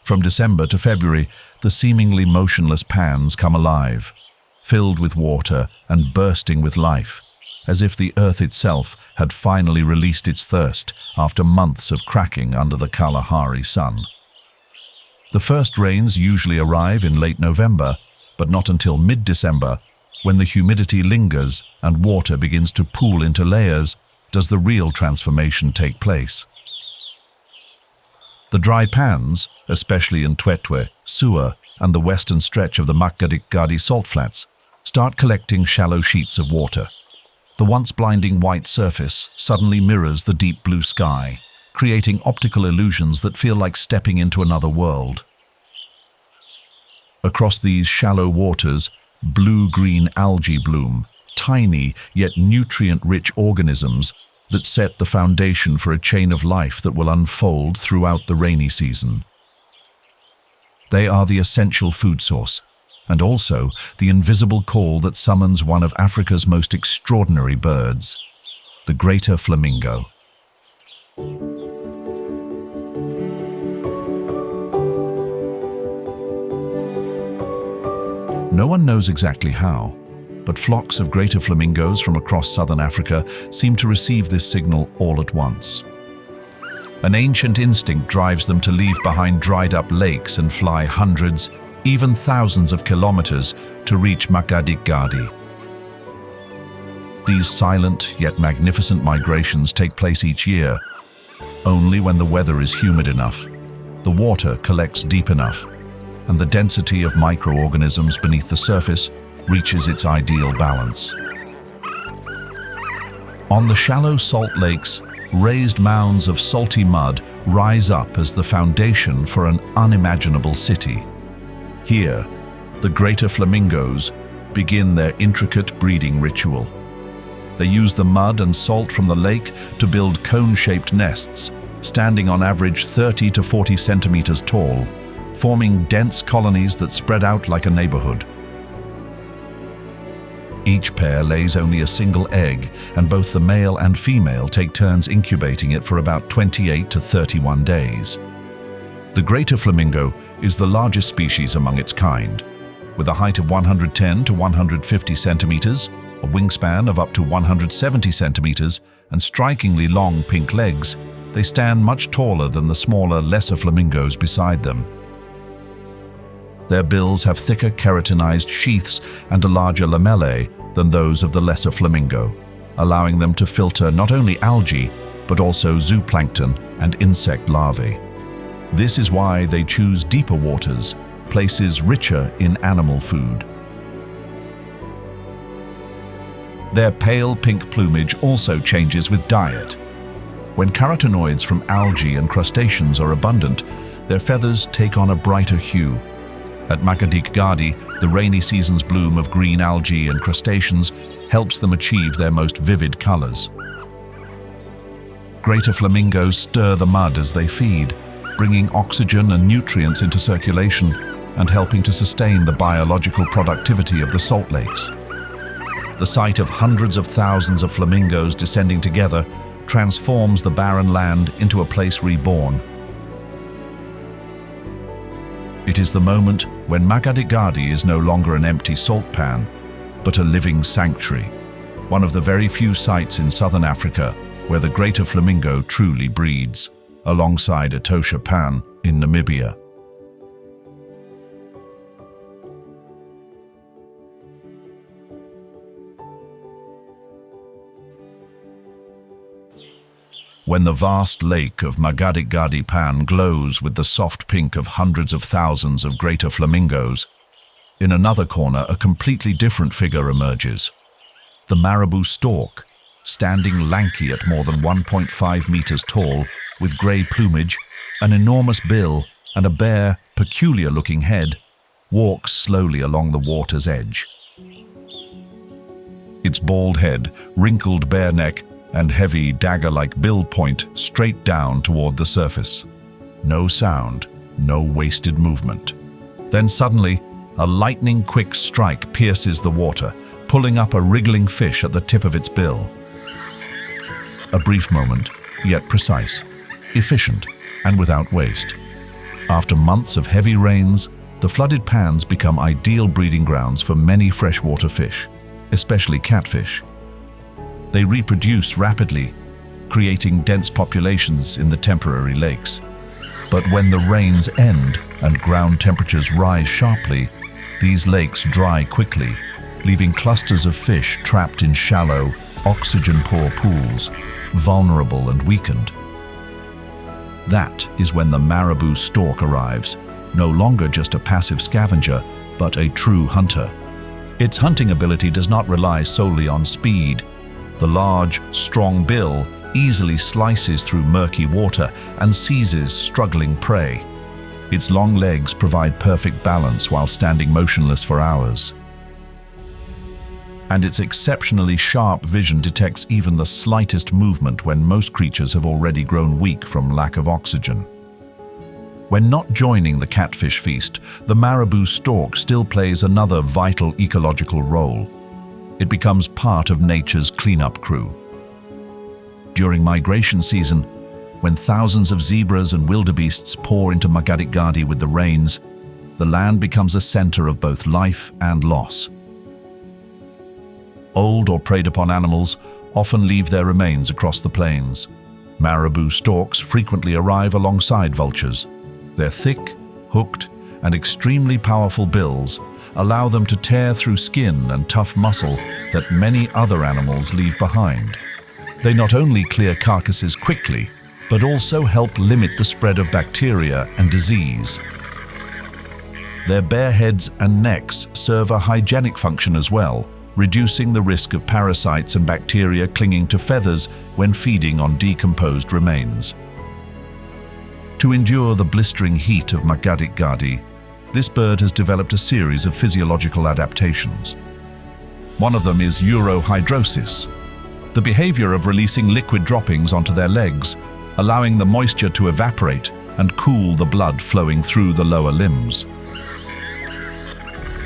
From December to February, the seemingly motionless pans come alive, filled with water and bursting with life, as if the earth itself had finally released its thirst after months of cracking under the Kalahari sun. The first rains usually arrive in late November, but not until mid-December, when the humidity lingers and water begins to pool into layers, does the real transformation take place. The dry pans, especially in Twetwe, Suwa, and the western stretch of the Makgadikgadi salt flats, start collecting shallow sheets of water. The once blinding white surface suddenly mirrors the deep blue sky, creating optical illusions that feel like stepping into another world. Across these shallow waters, blue-green algae bloom, tiny yet nutrient-rich organisms that set the foundation for a chain of life that will unfold throughout the rainy season. They are the essential food source, and also the invisible call that summons one of Africa's most extraordinary birds, the greater flamingo. No one knows exactly how, but flocks of greater flamingos from across southern Africa seem to receive this signal all at once. An ancient instinct drives them to leave behind dried-up lakes and fly hundreds, even thousands of kilometers to reach Makgadikgadi. These silent yet magnificent migrations take place each year, only when the weather is humid enough, the water collects deep enough, and the density of microorganisms beneath the surface reaches its ideal balance. On the shallow salt lakes, raised mounds of salty mud rise up as the foundation for an unimaginable city. Here, the greater flamingos begin their intricate breeding ritual. They use the mud and salt from the lake to build cone-shaped nests, standing on average 30 to 40 centimeters tall, forming dense colonies that spread out like a neighborhood. Each pair lays only a single egg, and both the male and female take turns incubating it for about 28 to 31 days. The greater flamingo is the largest species among its kind. With a height of 110 to 150 centimeters, a wingspan of up to 170 centimeters, and strikingly long pink legs, they stand much taller than the smaller, lesser flamingos beside them. Their bills have thicker keratinized sheaths and a larger lamellae than those of the lesser flamingo, allowing them to filter not only algae, but also zooplankton and insect larvae. This is why they choose deeper waters, places richer in animal food. Their pale pink plumage also changes with diet. When carotenoids from algae and crustaceans are abundant, their feathers take on a brighter hue. At Makgadikgadi, the rainy season's bloom of green algae and crustaceans helps them achieve their most vivid colors. Greater flamingos stir the mud as they feed, bringing oxygen and nutrients into circulation and helping to sustain the biological productivity of the salt lakes. The sight of hundreds of thousands of flamingos descending together transforms the barren land into a place reborn. It is the moment when Makgadikgadi is no longer an empty salt pan, but a living sanctuary, one of the very few sites in southern Africa where the greater flamingo truly breeds, alongside Etosha Pan in Namibia. When the vast lake of Makgadikgadi Pan glows with the soft pink of hundreds of thousands of greater flamingos, in another corner a completely different figure emerges. The marabou stork, standing lanky at more than 1.5 meters tall, with grey plumage, an enormous bill, and a bare, peculiar-looking head, walks slowly along the water's edge. Its bald head, wrinkled bare neck, and heavy dagger-like bill point straight down toward the surface. No sound, no wasted movement. Then suddenly, a lightning-quick strike pierces the water, pulling up a wriggling fish at the tip of its bill. A brief moment, yet precise, efficient, and without waste. After months of heavy rains, the flooded pans become ideal breeding grounds for many freshwater fish, especially catfish. They reproduce rapidly, creating dense populations in the temporary lakes. But when the rains end and ground temperatures rise sharply, these lakes dry quickly, leaving clusters of fish trapped in shallow, oxygen-poor pools, vulnerable and weakened. That is when the marabou stork arrives, no longer just a passive scavenger, but a true hunter. Its hunting ability does not rely solely on speed. The large, strong bill easily slices through murky water and seizes struggling prey. Its long legs provide perfect balance while standing motionless for hours. And its exceptionally sharp vision detects even the slightest movement when most creatures have already grown weak from lack of oxygen. When not joining the catfish feast, the marabou stork still plays another vital ecological role. It becomes part of nature's cleanup crew. During migration season, when thousands of zebras and wildebeests pour into Makgadikgadi with the rains, the land becomes a center of both life and loss. Old or preyed-upon animals often leave their remains across the plains. Marabou storks frequently arrive alongside vultures. Their thick, hooked, and extremely powerful bills allow them to tear through skin and tough muscle that many other animals leave behind. They not only clear carcasses quickly, but also help limit the spread of bacteria and disease. Their bare heads and necks serve a hygienic function as well, reducing the risk of parasites and bacteria clinging to feathers when feeding on decomposed remains. To endure the blistering heat of Makgadikgadi, this bird has developed a series of physiological adaptations. One of them is urohydrosis, the behavior of releasing liquid droppings onto their legs, allowing the moisture to evaporate and cool the blood flowing through the lower limbs.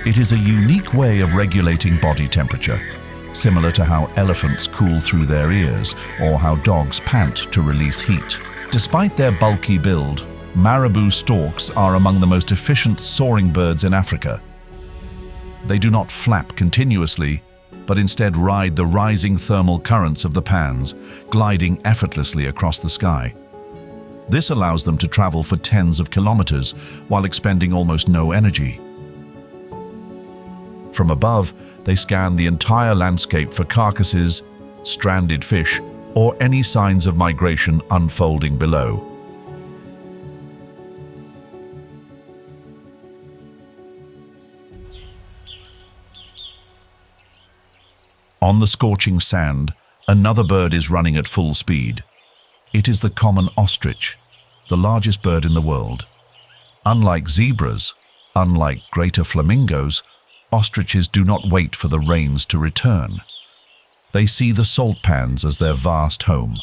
It is a unique way of regulating body temperature, similar to how elephants cool through their ears or how dogs pant to release heat. Despite their bulky build, marabou storks are among the most efficient soaring birds in Africa. They do not flap continuously, but instead ride the rising thermal currents of the pans, gliding effortlessly across the sky. This allows them to travel for tens of kilometers while expending almost no energy. From above, they scan the entire landscape for carcasses, stranded fish, or any signs of migration unfolding below. On the scorching sand, another bird is running at full speed. It is the common ostrich, the largest bird in the world. Unlike zebras, unlike greater flamingos, ostriches do not wait for the rains to return. They see the salt pans as their vast home.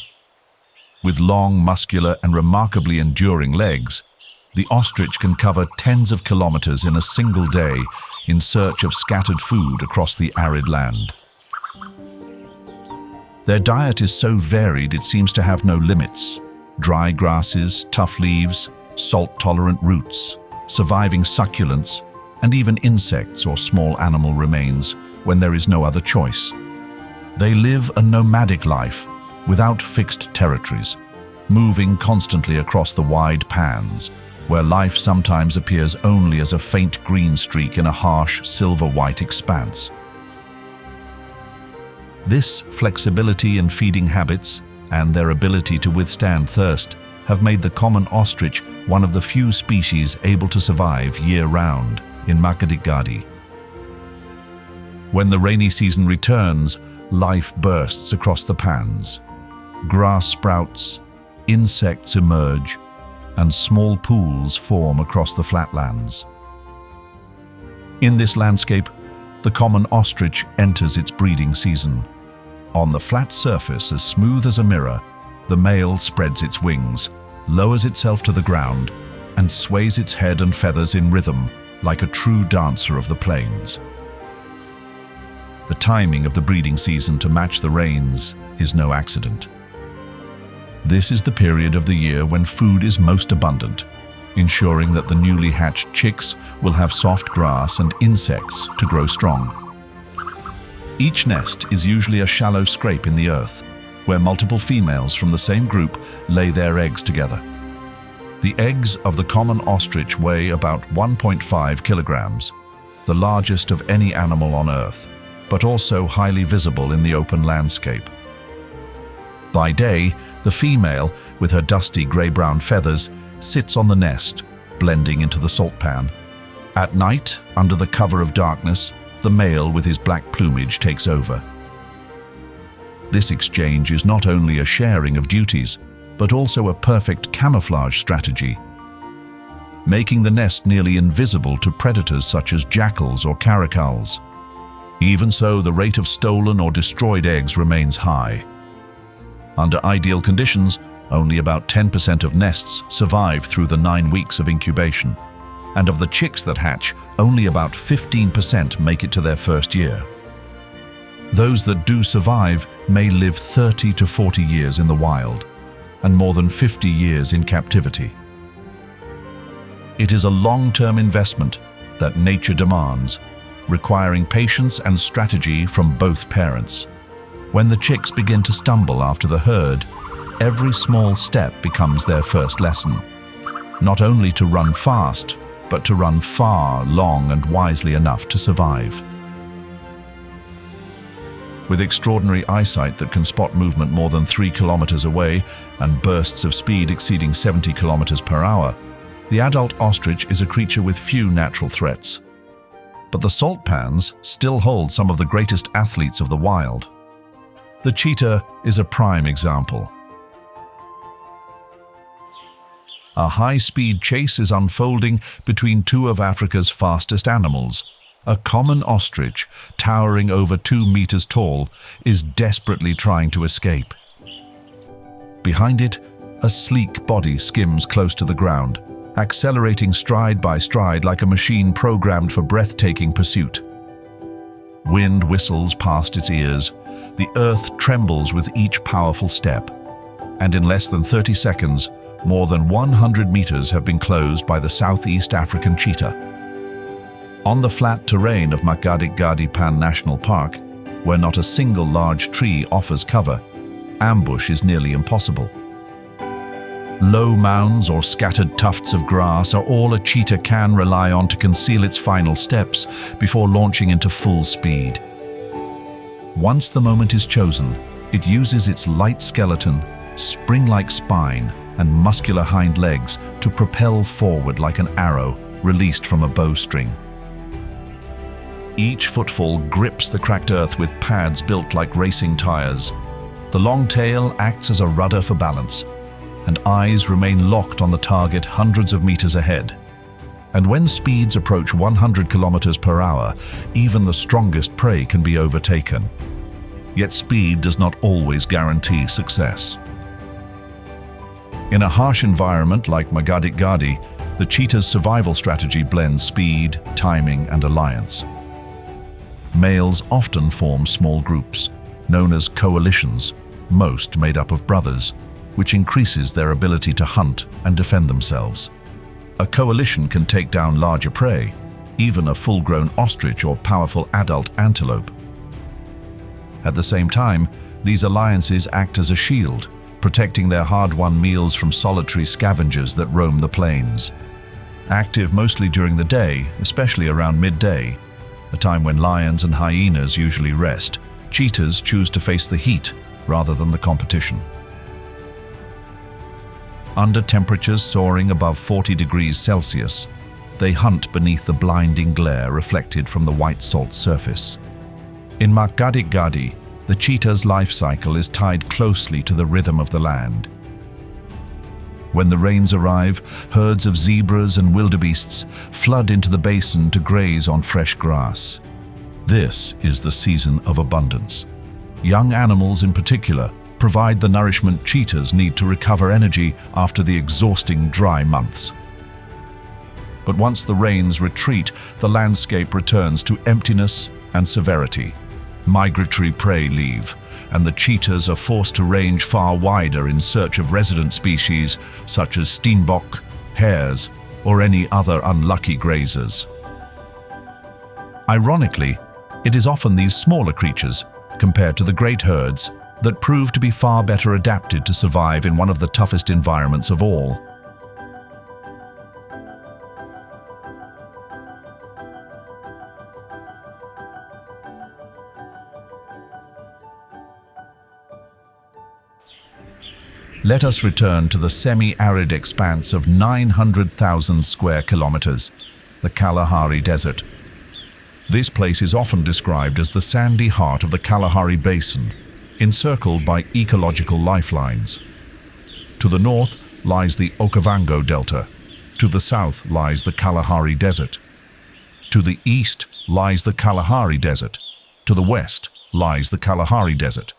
With long, muscular, and remarkably enduring legs, the ostrich can cover tens of kilometers in a single day in search of scattered food across the arid land. Their diet is so varied it seems to have no limits. Dry grasses, tough leaves, salt-tolerant roots, surviving succulents, and even insects or small animal remains when there is no other choice. They live a nomadic life without fixed territories, moving constantly across the wide pans, where life sometimes appears only as a faint green streak in a harsh silver-white expanse. This flexibility in feeding habits and their ability to withstand thirst have made the common ostrich one of the few species able to survive year-round in Makgadikgadi. When the rainy season returns, life bursts across the pans. Grass sprouts, insects emerge, and small pools form across the flatlands. In this landscape, the common ostrich enters its breeding season. On the flat surface, as smooth as a mirror, the male spreads its wings, lowers itself to the ground, and sways its head and feathers in rhythm like a true dancer of the plains. The timing of the breeding season to match the rains is no accident. This is the period of the year when food is most abundant, ensuring that the newly hatched chicks will have soft grass and insects to grow strong. Each nest is usually a shallow scrape in the earth, where multiple females from the same group lay their eggs together. The eggs of the common ostrich weigh about 1.5 kilograms, the largest of any animal on Earth, but also highly visible in the open landscape. By day, the female, with her dusty grey-brown feathers, sits on the nest, blending into the salt pan. At night, under the cover of darkness, the male with his black plumage takes over. This exchange is not only a sharing of duties, but also a perfect camouflage strategy, making the nest nearly invisible to predators such as jackals or crocodiles. Even so, the rate of stolen or destroyed eggs remains high. Under ideal conditions, only about 10% of nests survive through the 9 weeks of incubation, and of the chicks that hatch, only about 15% make it to their first year. Those that do survive may live 30 to 40 years in the wild, and more than 50 years in captivity. It is a long-term investment that nature demands, requiring patience and strategy from both parents. When the chicks begin to stumble after the herd, every small step becomes their first lesson. Not only to run fast, but to run far, long, and wisely enough to survive. With extraordinary eyesight that can spot movement more than 3 kilometers away and bursts of speed exceeding 70 kilometers per hour, the adult ostrich is a creature with few natural threats. But the salt pans still hold some of the greatest athletes of the wild. The cheetah is a prime example. A high-speed chase is unfolding between two of Africa's fastest animals. A common ostrich, towering over 2 meters tall, is desperately trying to escape. Behind it, a sleek body skims close to the ground, accelerating stride by stride like a machine programmed for breathtaking pursuit. Wind whistles past its ears, the earth trembles with each powerful step, and in less than 30 seconds, more than 100 meters have been closed by the Southeast African cheetah. On the flat terrain of Makgadikgadi Pan National Park, where not a single large tree offers cover, ambush is nearly impossible. Low mounds or scattered tufts of grass are all a cheetah can rely on to conceal its final steps before launching into full speed. Once the moment is chosen, it uses its light skeleton, spring-like spine, and muscular hind legs to propel forward like an arrow released from a bowstring. Each footfall grips the cracked earth with pads built like racing tires. The long tail acts as a rudder for balance, and eyes remain locked on the target hundreds of meters ahead. And when speeds approach 100 kilometers per hour, even the strongest prey can be overtaken. Yet speed does not always guarantee success. In a harsh environment like Makgadikgadi, the cheetah's survival strategy blends speed, timing, and alliance. Males often form small groups, known as coalitions, most made up of brothers, which increases their ability to hunt and defend themselves. A coalition can take down larger prey, even a full-grown ostrich or powerful adult antelope. At the same time, these alliances act as a shield, protecting their hard-won meals from solitary scavengers that roam the plains. Active mostly during the day, especially around midday, a time when lions and hyenas usually rest, cheetahs choose to face the heat rather than the competition. Under temperatures soaring above 40 degrees Celsius, they hunt beneath the blinding glare reflected from the white salt surface. In Makgadikgadi, the cheetah's life cycle is tied closely to the rhythm of the land. When the rains arrive, herds of zebras and wildebeests flood into the basin to graze on fresh grass. This is the season of abundance. Young animals in particular provide the nourishment cheetahs need to recover energy after the exhausting dry months. But once the rains retreat, the landscape returns to emptiness and severity. Migratory prey leave, and the cheetahs are forced to range far wider in search of resident species such as steenbok, hares, or any other unlucky grazers. Ironically, it is often these smaller creatures, compared to the great herds, that prove to be far better adapted to survive in one of the toughest environments of all. Let us return to the semi-arid expanse of 900,000 square kilometers, the Kalahari Desert. This place is often described as the sandy heart of the Kalahari Basin, encircled by ecological lifelines. To the north lies the Okavango Delta. To the south lies the Kalahari Desert. To the east lies the Kalahari Desert. To the west lies the Kalahari Desert.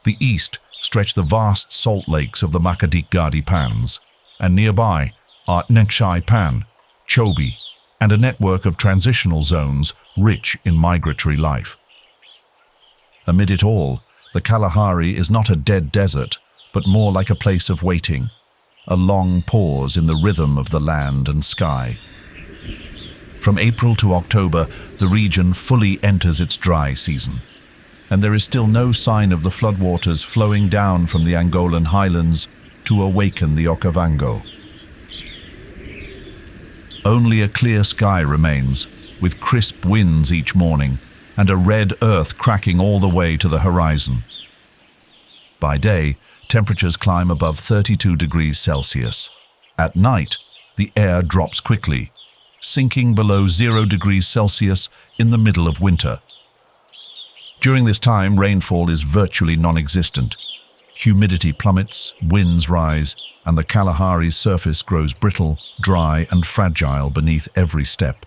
The east stretch the vast salt lakes of the Makgadikgadi pans, and nearby are Nxai pan, Chobe, and a network of transitional zones rich in migratory life. Amid it all, the Kalahari is not a dead desert, but more like a place of waiting, a long pause in the rhythm of the land and sky. From April to October, the region fully enters its dry season, and there is still no sign of the floodwaters flowing down from the Angolan highlands to awaken the Okavango. Only a clear sky remains, with crisp winds each morning, and a red earth cracking all the way to the horizon. By day, temperatures climb above 32 degrees Celsius. At night, the air drops quickly, sinking below 0 degrees Celsius in the middle of winter. During this time, rainfall is virtually non-existent. Humidity plummets, winds rise, and the Kalahari's surface grows brittle, dry, and fragile beneath every step.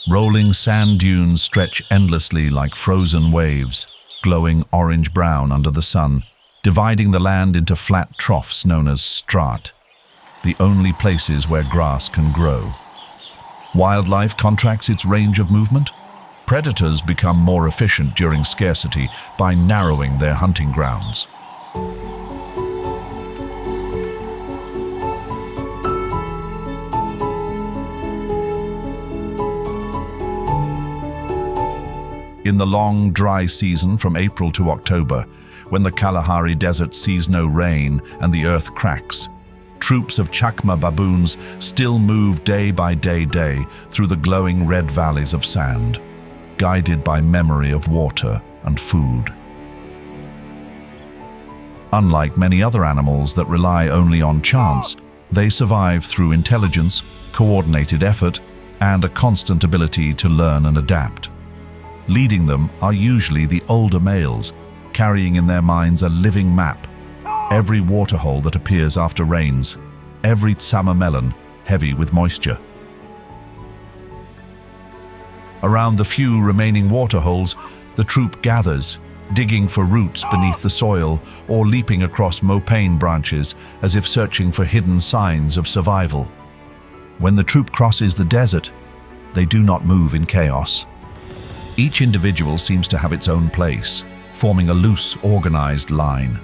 Rolling sand dunes stretch endlessly like frozen waves, glowing orange-brown under the sun, dividing the land into flat troughs known as strat, the only places where grass can grow. Wildlife contracts its range of movement. Predators become more efficient during scarcity by narrowing their hunting grounds. In the long, dry season from April to October, when the Kalahari Desert sees no rain and the earth cracks, troops of chakma baboons still move day by day through the glowing red valleys of sand, guided by memory of water and food. Unlike many other animals that rely only on chance, they survive through intelligence, coordinated effort, and a constant ability to learn and adapt. Leading them are usually the older males, carrying in their minds a living map. Every waterhole that appears after rains, every tsama melon heavy with moisture. Around the few remaining waterholes, the troop gathers, digging for roots beneath the soil or leaping across mopane branches as if searching for hidden signs of survival. When the troop crosses the desert, they do not move in chaos. Each individual seems to have its own place, forming a loose, organized line.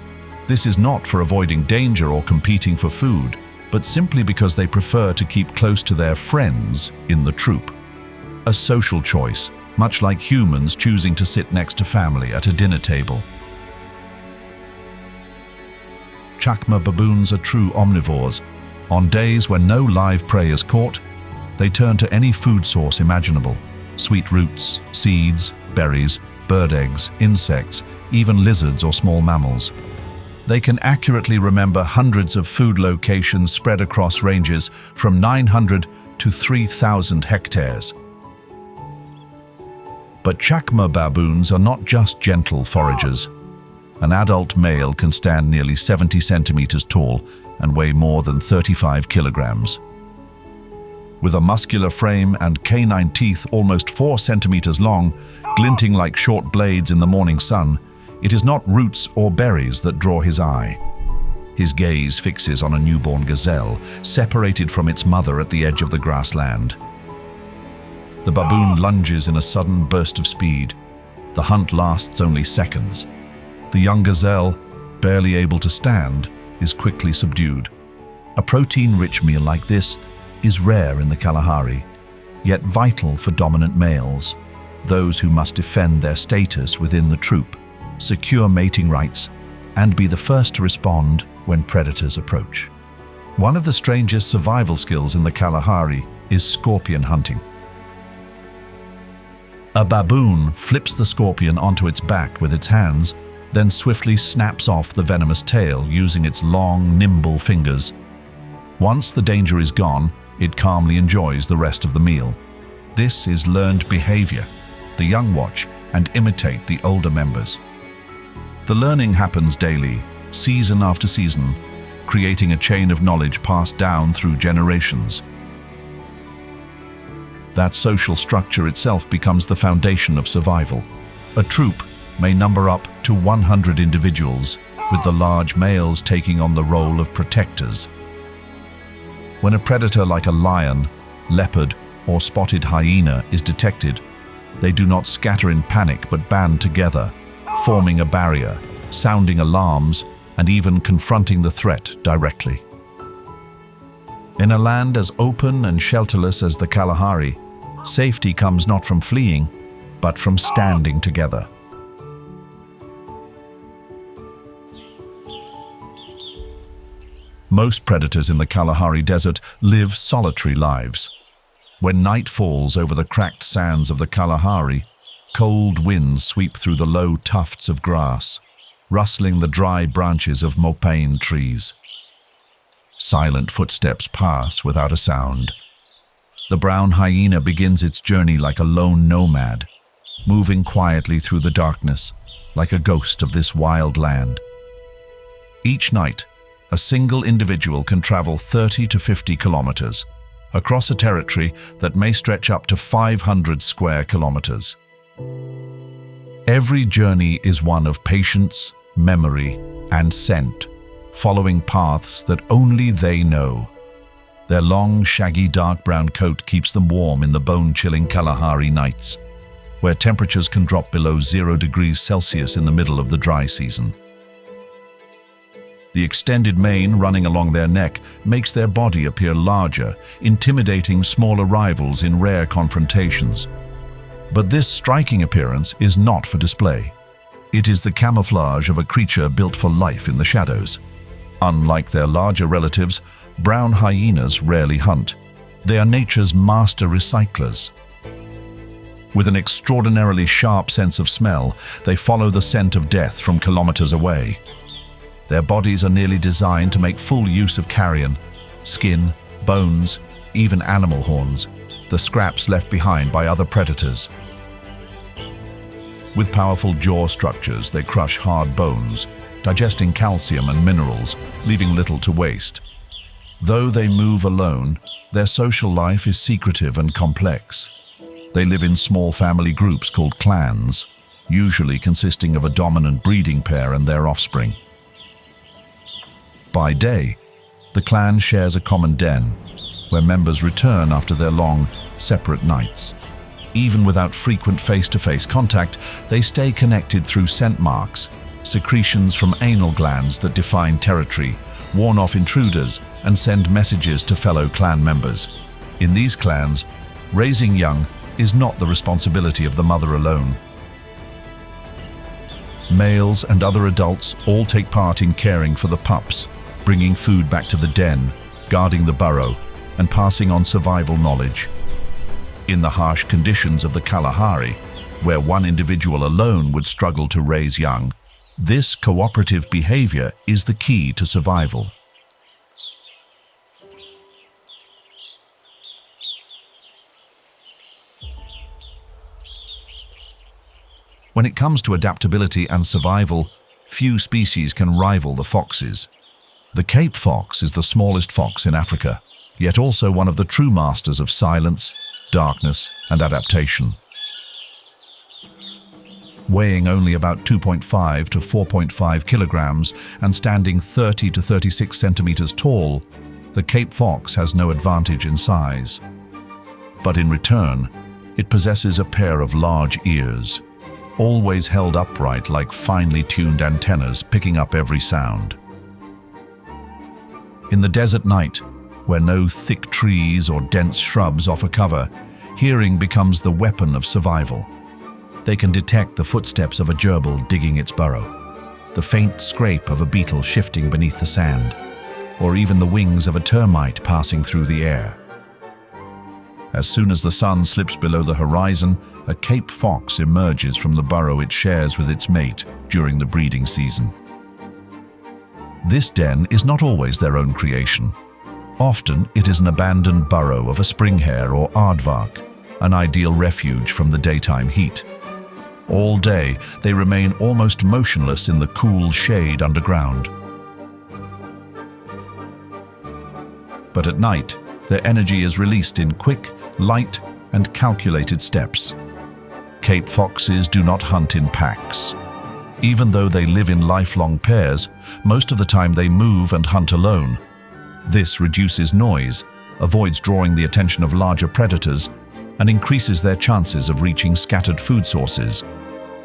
This is not for avoiding danger or competing for food, but simply because they prefer to keep close to their friends in the troop. A social choice, much like humans choosing to sit next to family at a dinner table. Chacma baboons are true omnivores. On days when no live prey is caught, they turn to any food source imaginable. Sweet roots, seeds, berries, bird eggs, insects, even lizards or small mammals. They can accurately remember hundreds of food locations spread across ranges from 900 to 3,000 hectares. But Chacma baboons are not just gentle foragers. An adult male can stand nearly 70 centimeters tall and weigh more than 35 kilograms. With a muscular frame and canine teeth almost 4 centimeters long, glinting like short blades in the morning sun, it is not roots or berries that draw his eye. His gaze fixes on a newborn gazelle, separated from its mother at the edge of the grassland. The baboon lunges in a sudden burst of speed. The hunt lasts only seconds. The young gazelle, barely able to stand, is quickly subdued. A protein-rich meal like this is rare in the Kalahari, yet vital for dominant males, those who must defend their status within the troop, secure mating rights, and be the first to respond when predators approach. One of the strangest survival skills in the Kalahari is scorpion hunting. A baboon flips the scorpion onto its back with its hands, then swiftly snaps off the venomous tail using its long, nimble fingers. Once the danger is gone, it calmly enjoys the rest of the meal. This is learned behavior. The young watch and imitate the older members. The learning happens daily, season after season, creating a chain of knowledge passed down through generations. That social structure itself becomes the foundation of survival. A troop may number up to 100 individuals, with the large males taking on the role of protectors. When a predator like a lion, leopard, or spotted hyena is detected, they do not scatter in panic but band together, forming a barrier, sounding alarms, and even confronting the threat directly. In a land as open and shelterless as the Kalahari, safety comes not from fleeing, but from standing together. Most predators in the Kalahari Desert live solitary lives. When night falls over the cracked sands of the Kalahari, cold winds sweep through the low tufts of grass, rustling the dry branches of mopane trees. Silent footsteps pass without a sound. The brown hyena begins its journey like a lone nomad, moving quietly through the darkness, like a ghost of this wild land. Each night, a single individual can travel 30 to 50 kilometers, across a territory that may stretch up to 500 square kilometers. Every journey is one of patience, memory, and scent, following paths that only they know. Their long, shaggy, dark brown coat keeps them warm in the bone-chilling Kalahari nights, where temperatures can drop below 0 degrees Celsius in the middle of the dry season. The extended mane running along their neck makes their body appear larger, intimidating smaller rivals in rare confrontations. But this striking appearance is not for display. It is the camouflage of a creature built for life in the shadows. Unlike their larger relatives, brown hyenas rarely hunt. They are nature's master recyclers. With an extraordinarily sharp sense of smell, they follow the scent of death from kilometers away. Their bodies are nearly designed to make full use of carrion, skin, bones, even animal horns. the scraps left behind by other predators. With powerful jaw structures, they crush hard bones, digesting calcium and minerals, leaving little to waste. Though they move alone, their social life is secretive and complex. They live in small family groups called clans, usually consisting of a dominant breeding pair and their offspring. By day, the clan shares a common den, where members return after their long, separate nights. Even without frequent face-to-face contact, they stay connected through scent marks, secretions from anal glands that define territory, warn off intruders, and send messages to fellow clan members. In these clans, raising young is not the responsibility of the mother alone. Males and other adults all take part in caring for the pups, bringing food back to the den, guarding the burrow, and passing on survival knowledge. In the harsh conditions of the Kalahari, where one individual alone would struggle to raise young, this cooperative behavior is the key to survival. When it comes to adaptability and survival, few species can rival the foxes. The Cape fox is the smallest fox in Africa, yet also one of the true masters of silence, darkness, and adaptation. Weighing only about 2.5 to 4.5 kilograms and standing 30 to 36 centimeters tall, the Cape fox has no advantage in size. But in return, it possesses a pair of large ears, always held upright like finely tuned antennas picking up every sound. In the desert night, where no thick trees or dense shrubs offer cover, hearing becomes the weapon of survival. They can detect the footsteps of a gerbil digging its burrow, the faint scrape of a beetle shifting beneath the sand, or even the wings of a termite passing through the air. As soon as the sun slips below the horizon, a Cape fox emerges from the burrow it shares with its mate during the breeding season. This den is not always their own creation. Often it is an abandoned burrow of a springhare or aardvark, an ideal refuge from the daytime heat. All day, they remain almost motionless in the cool shade underground. But at night, their energy is released in quick, light, and calculated steps. Cape foxes do not hunt in packs. Even though they live in lifelong pairs, most of the time they move and hunt alone. This reduces noise, avoids drawing the attention of larger predators, and increases their chances of reaching scattered food sources.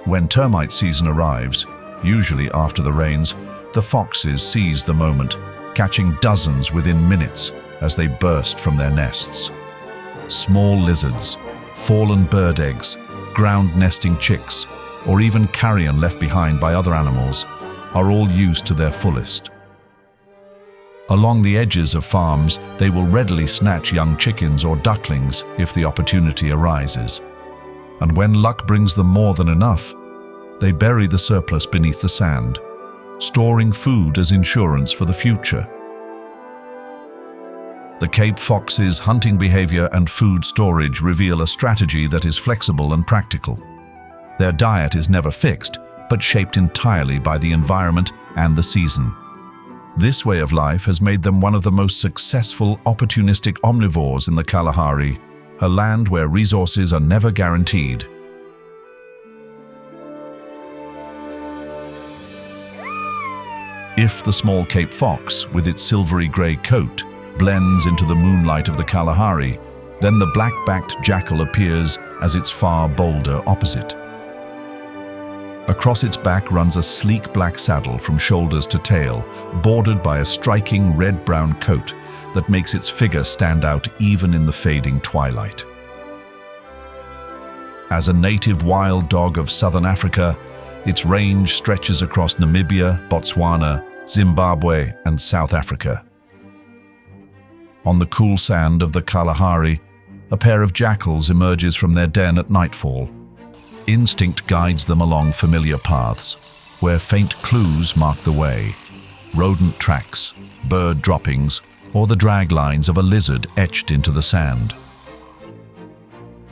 When termite season arrives, usually after the rains, the foxes seize the moment, catching dozens within minutes as they burst from their nests. Small lizards, fallen bird eggs, ground nesting chicks, or even carrion left behind by other animals, are all used to their fullest. Along the edges of farms, they will readily snatch young chickens or ducklings if the opportunity arises. And when luck brings them more than enough, they bury the surplus beneath the sand, storing food as insurance for the future. The Cape fox's hunting behavior and food storage reveal a strategy that is flexible and practical. Their diet is never fixed, but shaped entirely by the environment and the season. This way of life has made them one of the most successful opportunistic omnivores in the Kalahari, a land where resources are never guaranteed. If the small Cape fox, with its silvery grey coat, blends into the moonlight of the Kalahari, then the black-backed jackal appears as its far bolder opposite. Across its back runs a sleek black saddle from shoulders to tail, bordered by a striking red-brown coat that makes its figure stand out even in the fading twilight. As a native wild dog of southern Africa, its range stretches across Namibia, Botswana, Zimbabwe, and South Africa. On the cool sand of the Kalahari, a pair of jackals emerges from their den at nightfall. Instinct guides them along familiar paths, where faint clues mark the way: rodent tracks, bird droppings, or the drag lines of a lizard etched into the sand.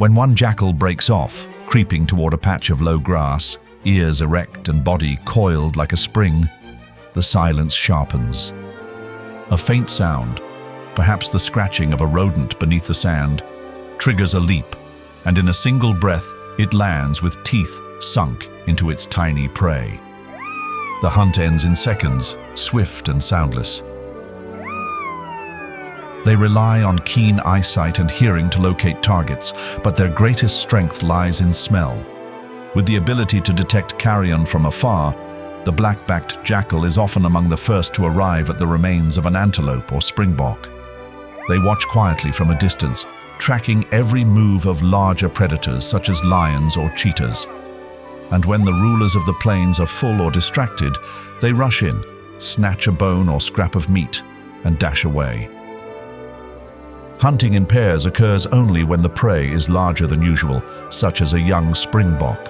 When one jackal breaks off, creeping toward a patch of low grass, ears erect and body coiled like a spring, the silence sharpens. A faint sound, perhaps the scratching of a rodent beneath the sand, triggers a leap, and in a single breath it lands with teeth sunk into its tiny prey. The hunt ends in seconds, swift and soundless. They rely on keen eyesight and hearing to locate targets, but their greatest strength lies in smell. With the ability to detect carrion from afar, the black-backed jackal is often among the first to arrive at the remains of an antelope or springbok. They watch quietly from a distance, tracking every move of larger predators such as lions or cheetahs. And when the rulers of the plains are full or distracted, they rush in, snatch a bone or scrap of meat, and dash away. Hunting in pairs occurs only when the prey is larger than usual, such as a young springbok.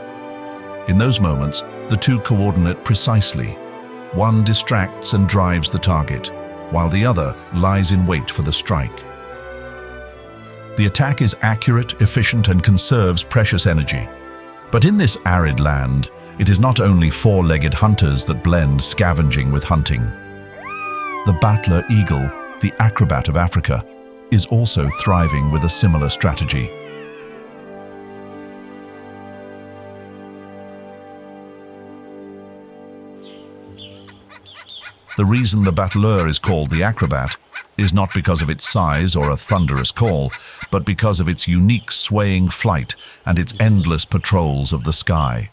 In those moments, the two coordinate precisely. One distracts and drives the target, while the other lies in wait for the strike. The attack is accurate, efficient, and conserves precious energy. But in this arid land, it is not only four-legged hunters that blend scavenging with hunting. The battler eagle, the acrobat of Africa, is also thriving with a similar strategy. The reason the battler is called the acrobat is not because of its size or a thunderous call, but because of its unique swaying flight and its endless patrols of the sky.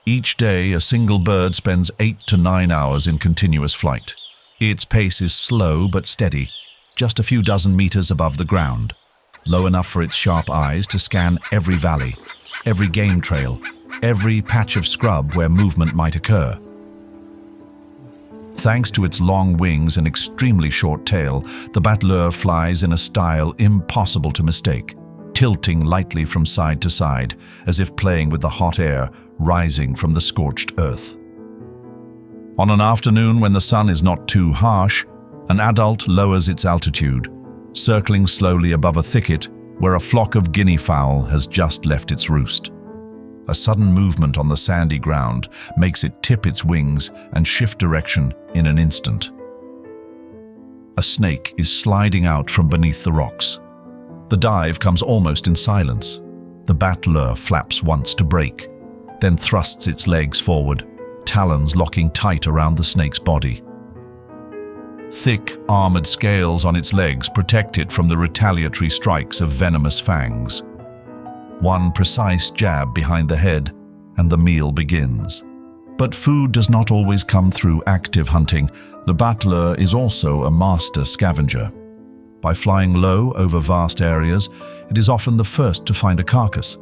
Each day, a single bird spends 8 to 9 hours in continuous flight. Its pace is slow but steady, just a few dozen meters above the ground, low enough for its sharp eyes to scan every valley, every game trail, every patch of scrub where movement might occur. Thanks to its long wings and extremely short tail, the battler flies in a style impossible to mistake, tilting lightly from side to side, as if playing with the hot air rising from the scorched earth. On an afternoon when the sun is not too harsh, an adult lowers its altitude, circling slowly above a thicket where a flock of guinea fowl has just left its roost. A sudden movement on the sandy ground makes it tip its wings and shift direction in an instant. A snake is sliding out from beneath the rocks. The dive comes almost in silence. The battler flaps once to break, then thrusts its legs forward, talons locking tight around the snake's body. Thick, armored scales on its legs protect it from the retaliatory strikes of venomous fangs. One precise jab behind the head, and the meal begins. But food does not always come through active hunting. The battler is also a master scavenger. By flying low over vast areas, it is often the first to find a carcass,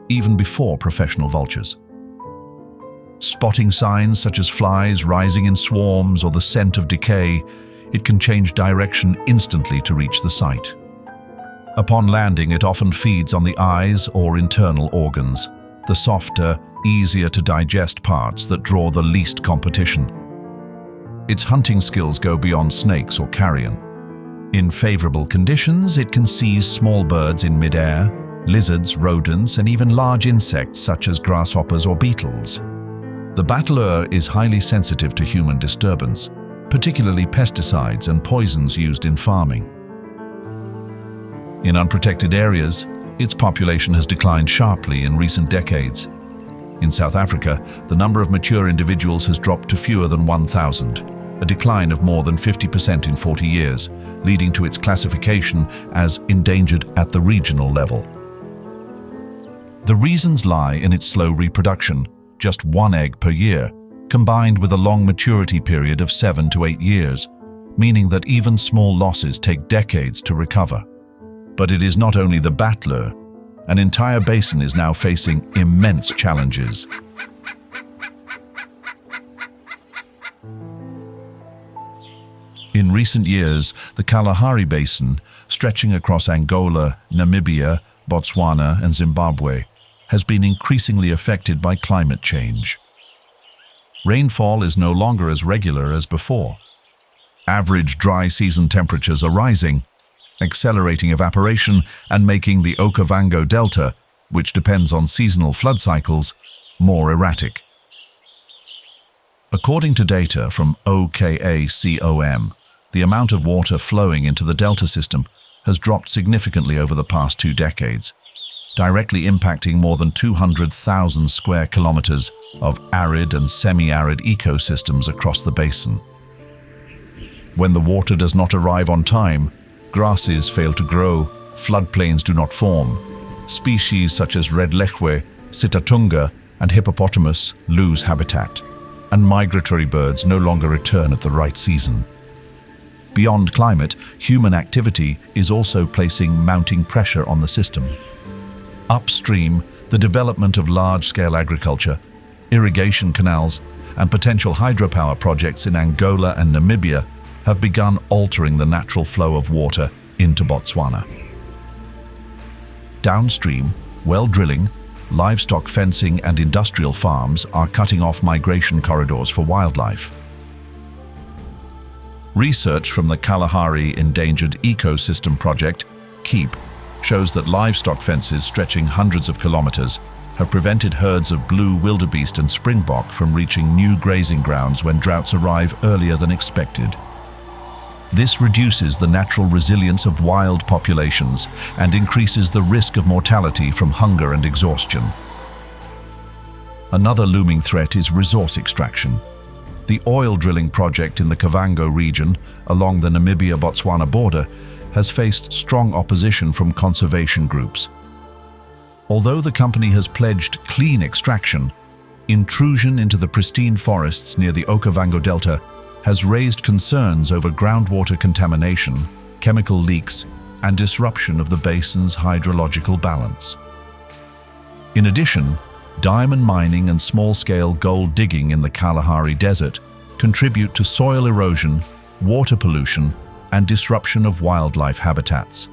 even before professional vultures. Spotting signs such as flies rising in swarms or the scent of decay, it can change direction instantly to reach the site. Upon landing, it often feeds on the eyes or internal organs, the softer, easier to digest parts that draw the least competition. Its hunting skills go beyond snakes or carrion. In favorable conditions, it can seize small birds in midair, lizards, rodents, and even large insects such as grasshoppers or beetles. The battler is highly sensitive to human disturbance, particularly pesticides and poisons used in farming. In unprotected areas, its population has declined sharply in recent decades. In South Africa, the number of mature individuals has dropped to fewer than 1,000, a decline of more than 50% in 40 years, leading to its classification as endangered at the regional level. The reasons lie in its slow reproduction, just one egg per year, combined with a long maturity period of 7 to 8 years, meaning that even small losses take decades to recover. But it is not only the battler. An entire basin is now facing immense challenges. In recent years, the Kalahari Basin, stretching across Angola, Namibia, Botswana, and Zimbabwe, has been increasingly affected by climate change. Rainfall is no longer as regular as before. Average dry season temperatures are rising, accelerating evaporation and making the Okavango Delta, which depends on seasonal flood cycles, more erratic. According to data from Okacom, the amount of water flowing into the delta system has dropped significantly over the past 2 decades, directly impacting more than 200,000 square kilometers of arid and semi-arid ecosystems across the basin. When the water does not arrive on time, grasses fail to grow, floodplains do not form, species such as red lechwe, sitatunga, and hippopotamus lose habitat, and migratory birds no longer return at the right season. Beyond climate, human activity is also placing mounting pressure on the system. Upstream, the development of large-scale agriculture, irrigation canals, and potential hydropower projects in Angola and Namibia have begun altering the natural flow of water into Botswana. Downstream, well drilling, livestock fencing, and industrial farms are cutting off migration corridors for wildlife. Research from the Kalahari Endangered Ecosystem Project, KEEP, shows that livestock fences stretching hundreds of kilometers have prevented herds of blue wildebeest and springbok from reaching new grazing grounds when droughts arrive earlier than expected. This reduces the natural resilience of wild populations and increases the risk of mortality from hunger and exhaustion. Another looming threat is resource extraction. The oil drilling project in the Okavango region along the Namibia-Botswana border has faced strong opposition from conservation groups. Although the company has pledged clean extraction, intrusion into the pristine forests near the Okavango Delta has raised concerns over groundwater contamination, chemical leaks, and disruption of the basin's hydrological balance. In addition, diamond mining and small-scale gold digging in the Kalahari Desert contribute to soil erosion, water pollution, and disruption of wildlife habitats.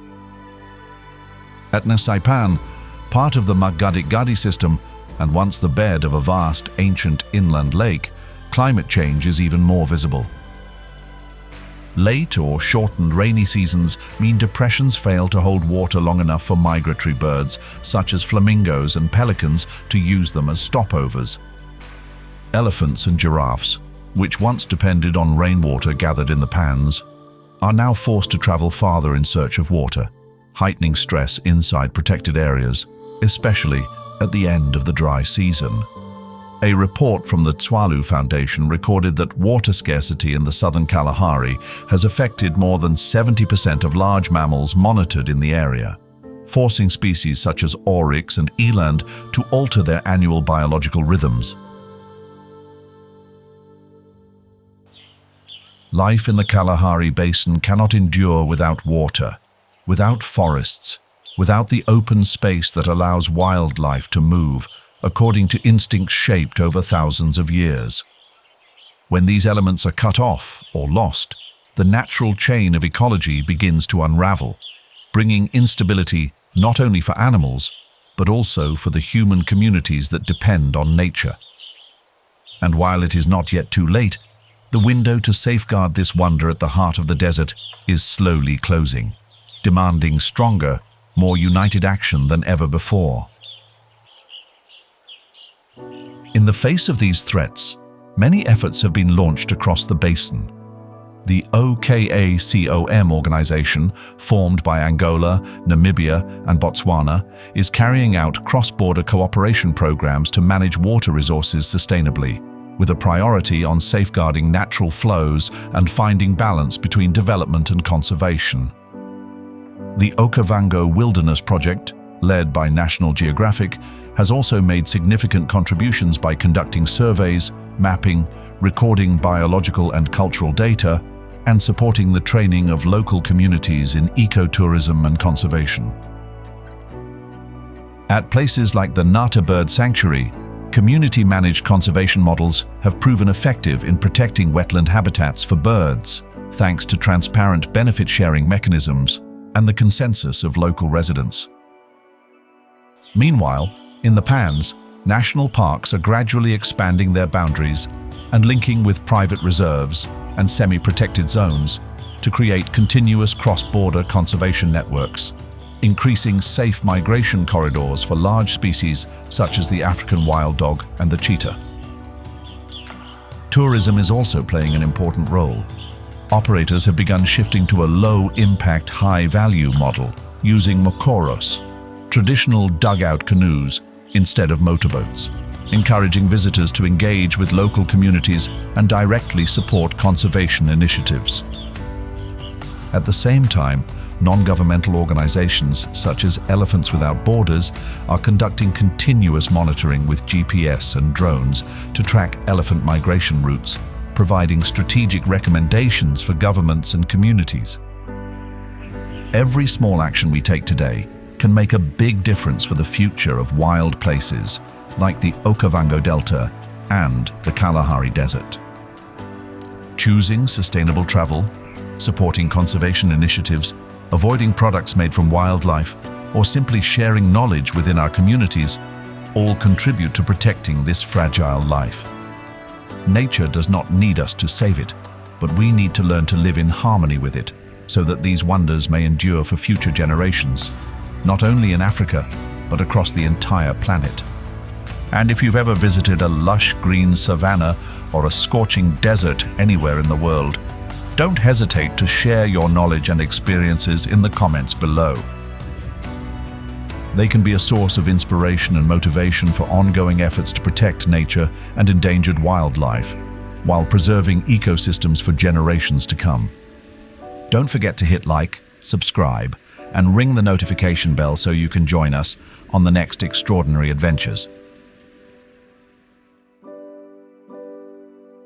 At Nxai, part of the Makgadikgadi system, and once the bed of a vast, ancient inland lake, climate change is even more visible. Late or shortened rainy seasons mean depressions fail to hold water long enough for migratory birds, such as flamingos and pelicans, to use them as stopovers. Elephants and giraffes, which once depended on rainwater gathered in the pans, are now forced to travel farther in search of water, heightening stress inside protected areas, especially at the end of the dry season. A report from the Tswalu Foundation recorded that water scarcity in the southern Kalahari has affected more than 70% of large mammals monitored in the area, forcing species such as oryx and eland to alter their annual biological rhythms. Life in the Kalahari Basin cannot endure without water, without forests, without the open space that allows wildlife to move according to instincts shaped over thousands of years. When these elements are cut off or lost, the natural chain of ecology begins to unravel, bringing instability not only for animals, but also for the human communities that depend on nature. And while it is not yet too late, the window to safeguard this wonder at the heart of the desert is slowly closing, demanding stronger, more united action than ever before. In the face of these threats, many efforts have been launched across the basin. The Okacom organization, formed by Angola, Namibia, and Botswana, is carrying out cross-border cooperation programs to manage water resources sustainably, with a priority on safeguarding natural flows and finding balance between development and conservation. The Okavango Wilderness Project, led by National Geographic, has also made significant contributions by conducting surveys, mapping, recording biological and cultural data, and supporting the training of local communities in ecotourism and conservation. At places like the Nata Bird Sanctuary, community-managed conservation models have proven effective in protecting wetland habitats for birds, thanks to transparent benefit-sharing mechanisms and the consensus of local residents. Meanwhile, in the Pans, national parks are gradually expanding their boundaries and linking with private reserves and semi-protected zones, to create continuous cross-border conservation networks, increasing safe migration corridors for large species such as the African wild dog and the cheetah. Tourism is also playing an important role. Operators have begun shifting to a low-impact, high-value model using mokoros, traditional dugout canoes, instead of motorboats, encouraging visitors to engage with local communities and directly support conservation initiatives. At the same time, non-governmental organizations such as Elephants Without Borders are conducting continuous monitoring with GPS and drones to track elephant migration routes, providing strategic recommendations for governments and communities. Every small action we take today can make a big difference for the future of wild places like the Okavango Delta and the Kalahari Desert. Choosing sustainable travel, supporting conservation initiatives, avoiding products made from wildlife, or simply sharing knowledge within our communities all contribute to protecting this fragile life. Nature does not need us to save it, but we need to learn to live in harmony with it so that these wonders may endure for future generations, not only in Africa, but across the entire planet. And if you've ever visited a lush green savanna or a scorching desert anywhere in the world, don't hesitate to share your knowledge and experiences in the comments below. They can be a source of inspiration and motivation for ongoing efforts to protect nature and endangered wildlife, while preserving ecosystems for generations to come. Don't forget to hit like, subscribe, and ring the notification bell so you can join us on the next extraordinary adventures.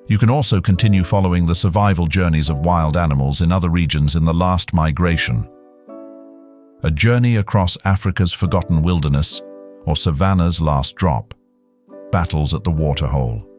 You can also continue following the survival journeys of wild animals in other regions in The Last Migration, a journey across Africa's forgotten wilderness, or Savannah's Last Drop, Battles at the Waterhole.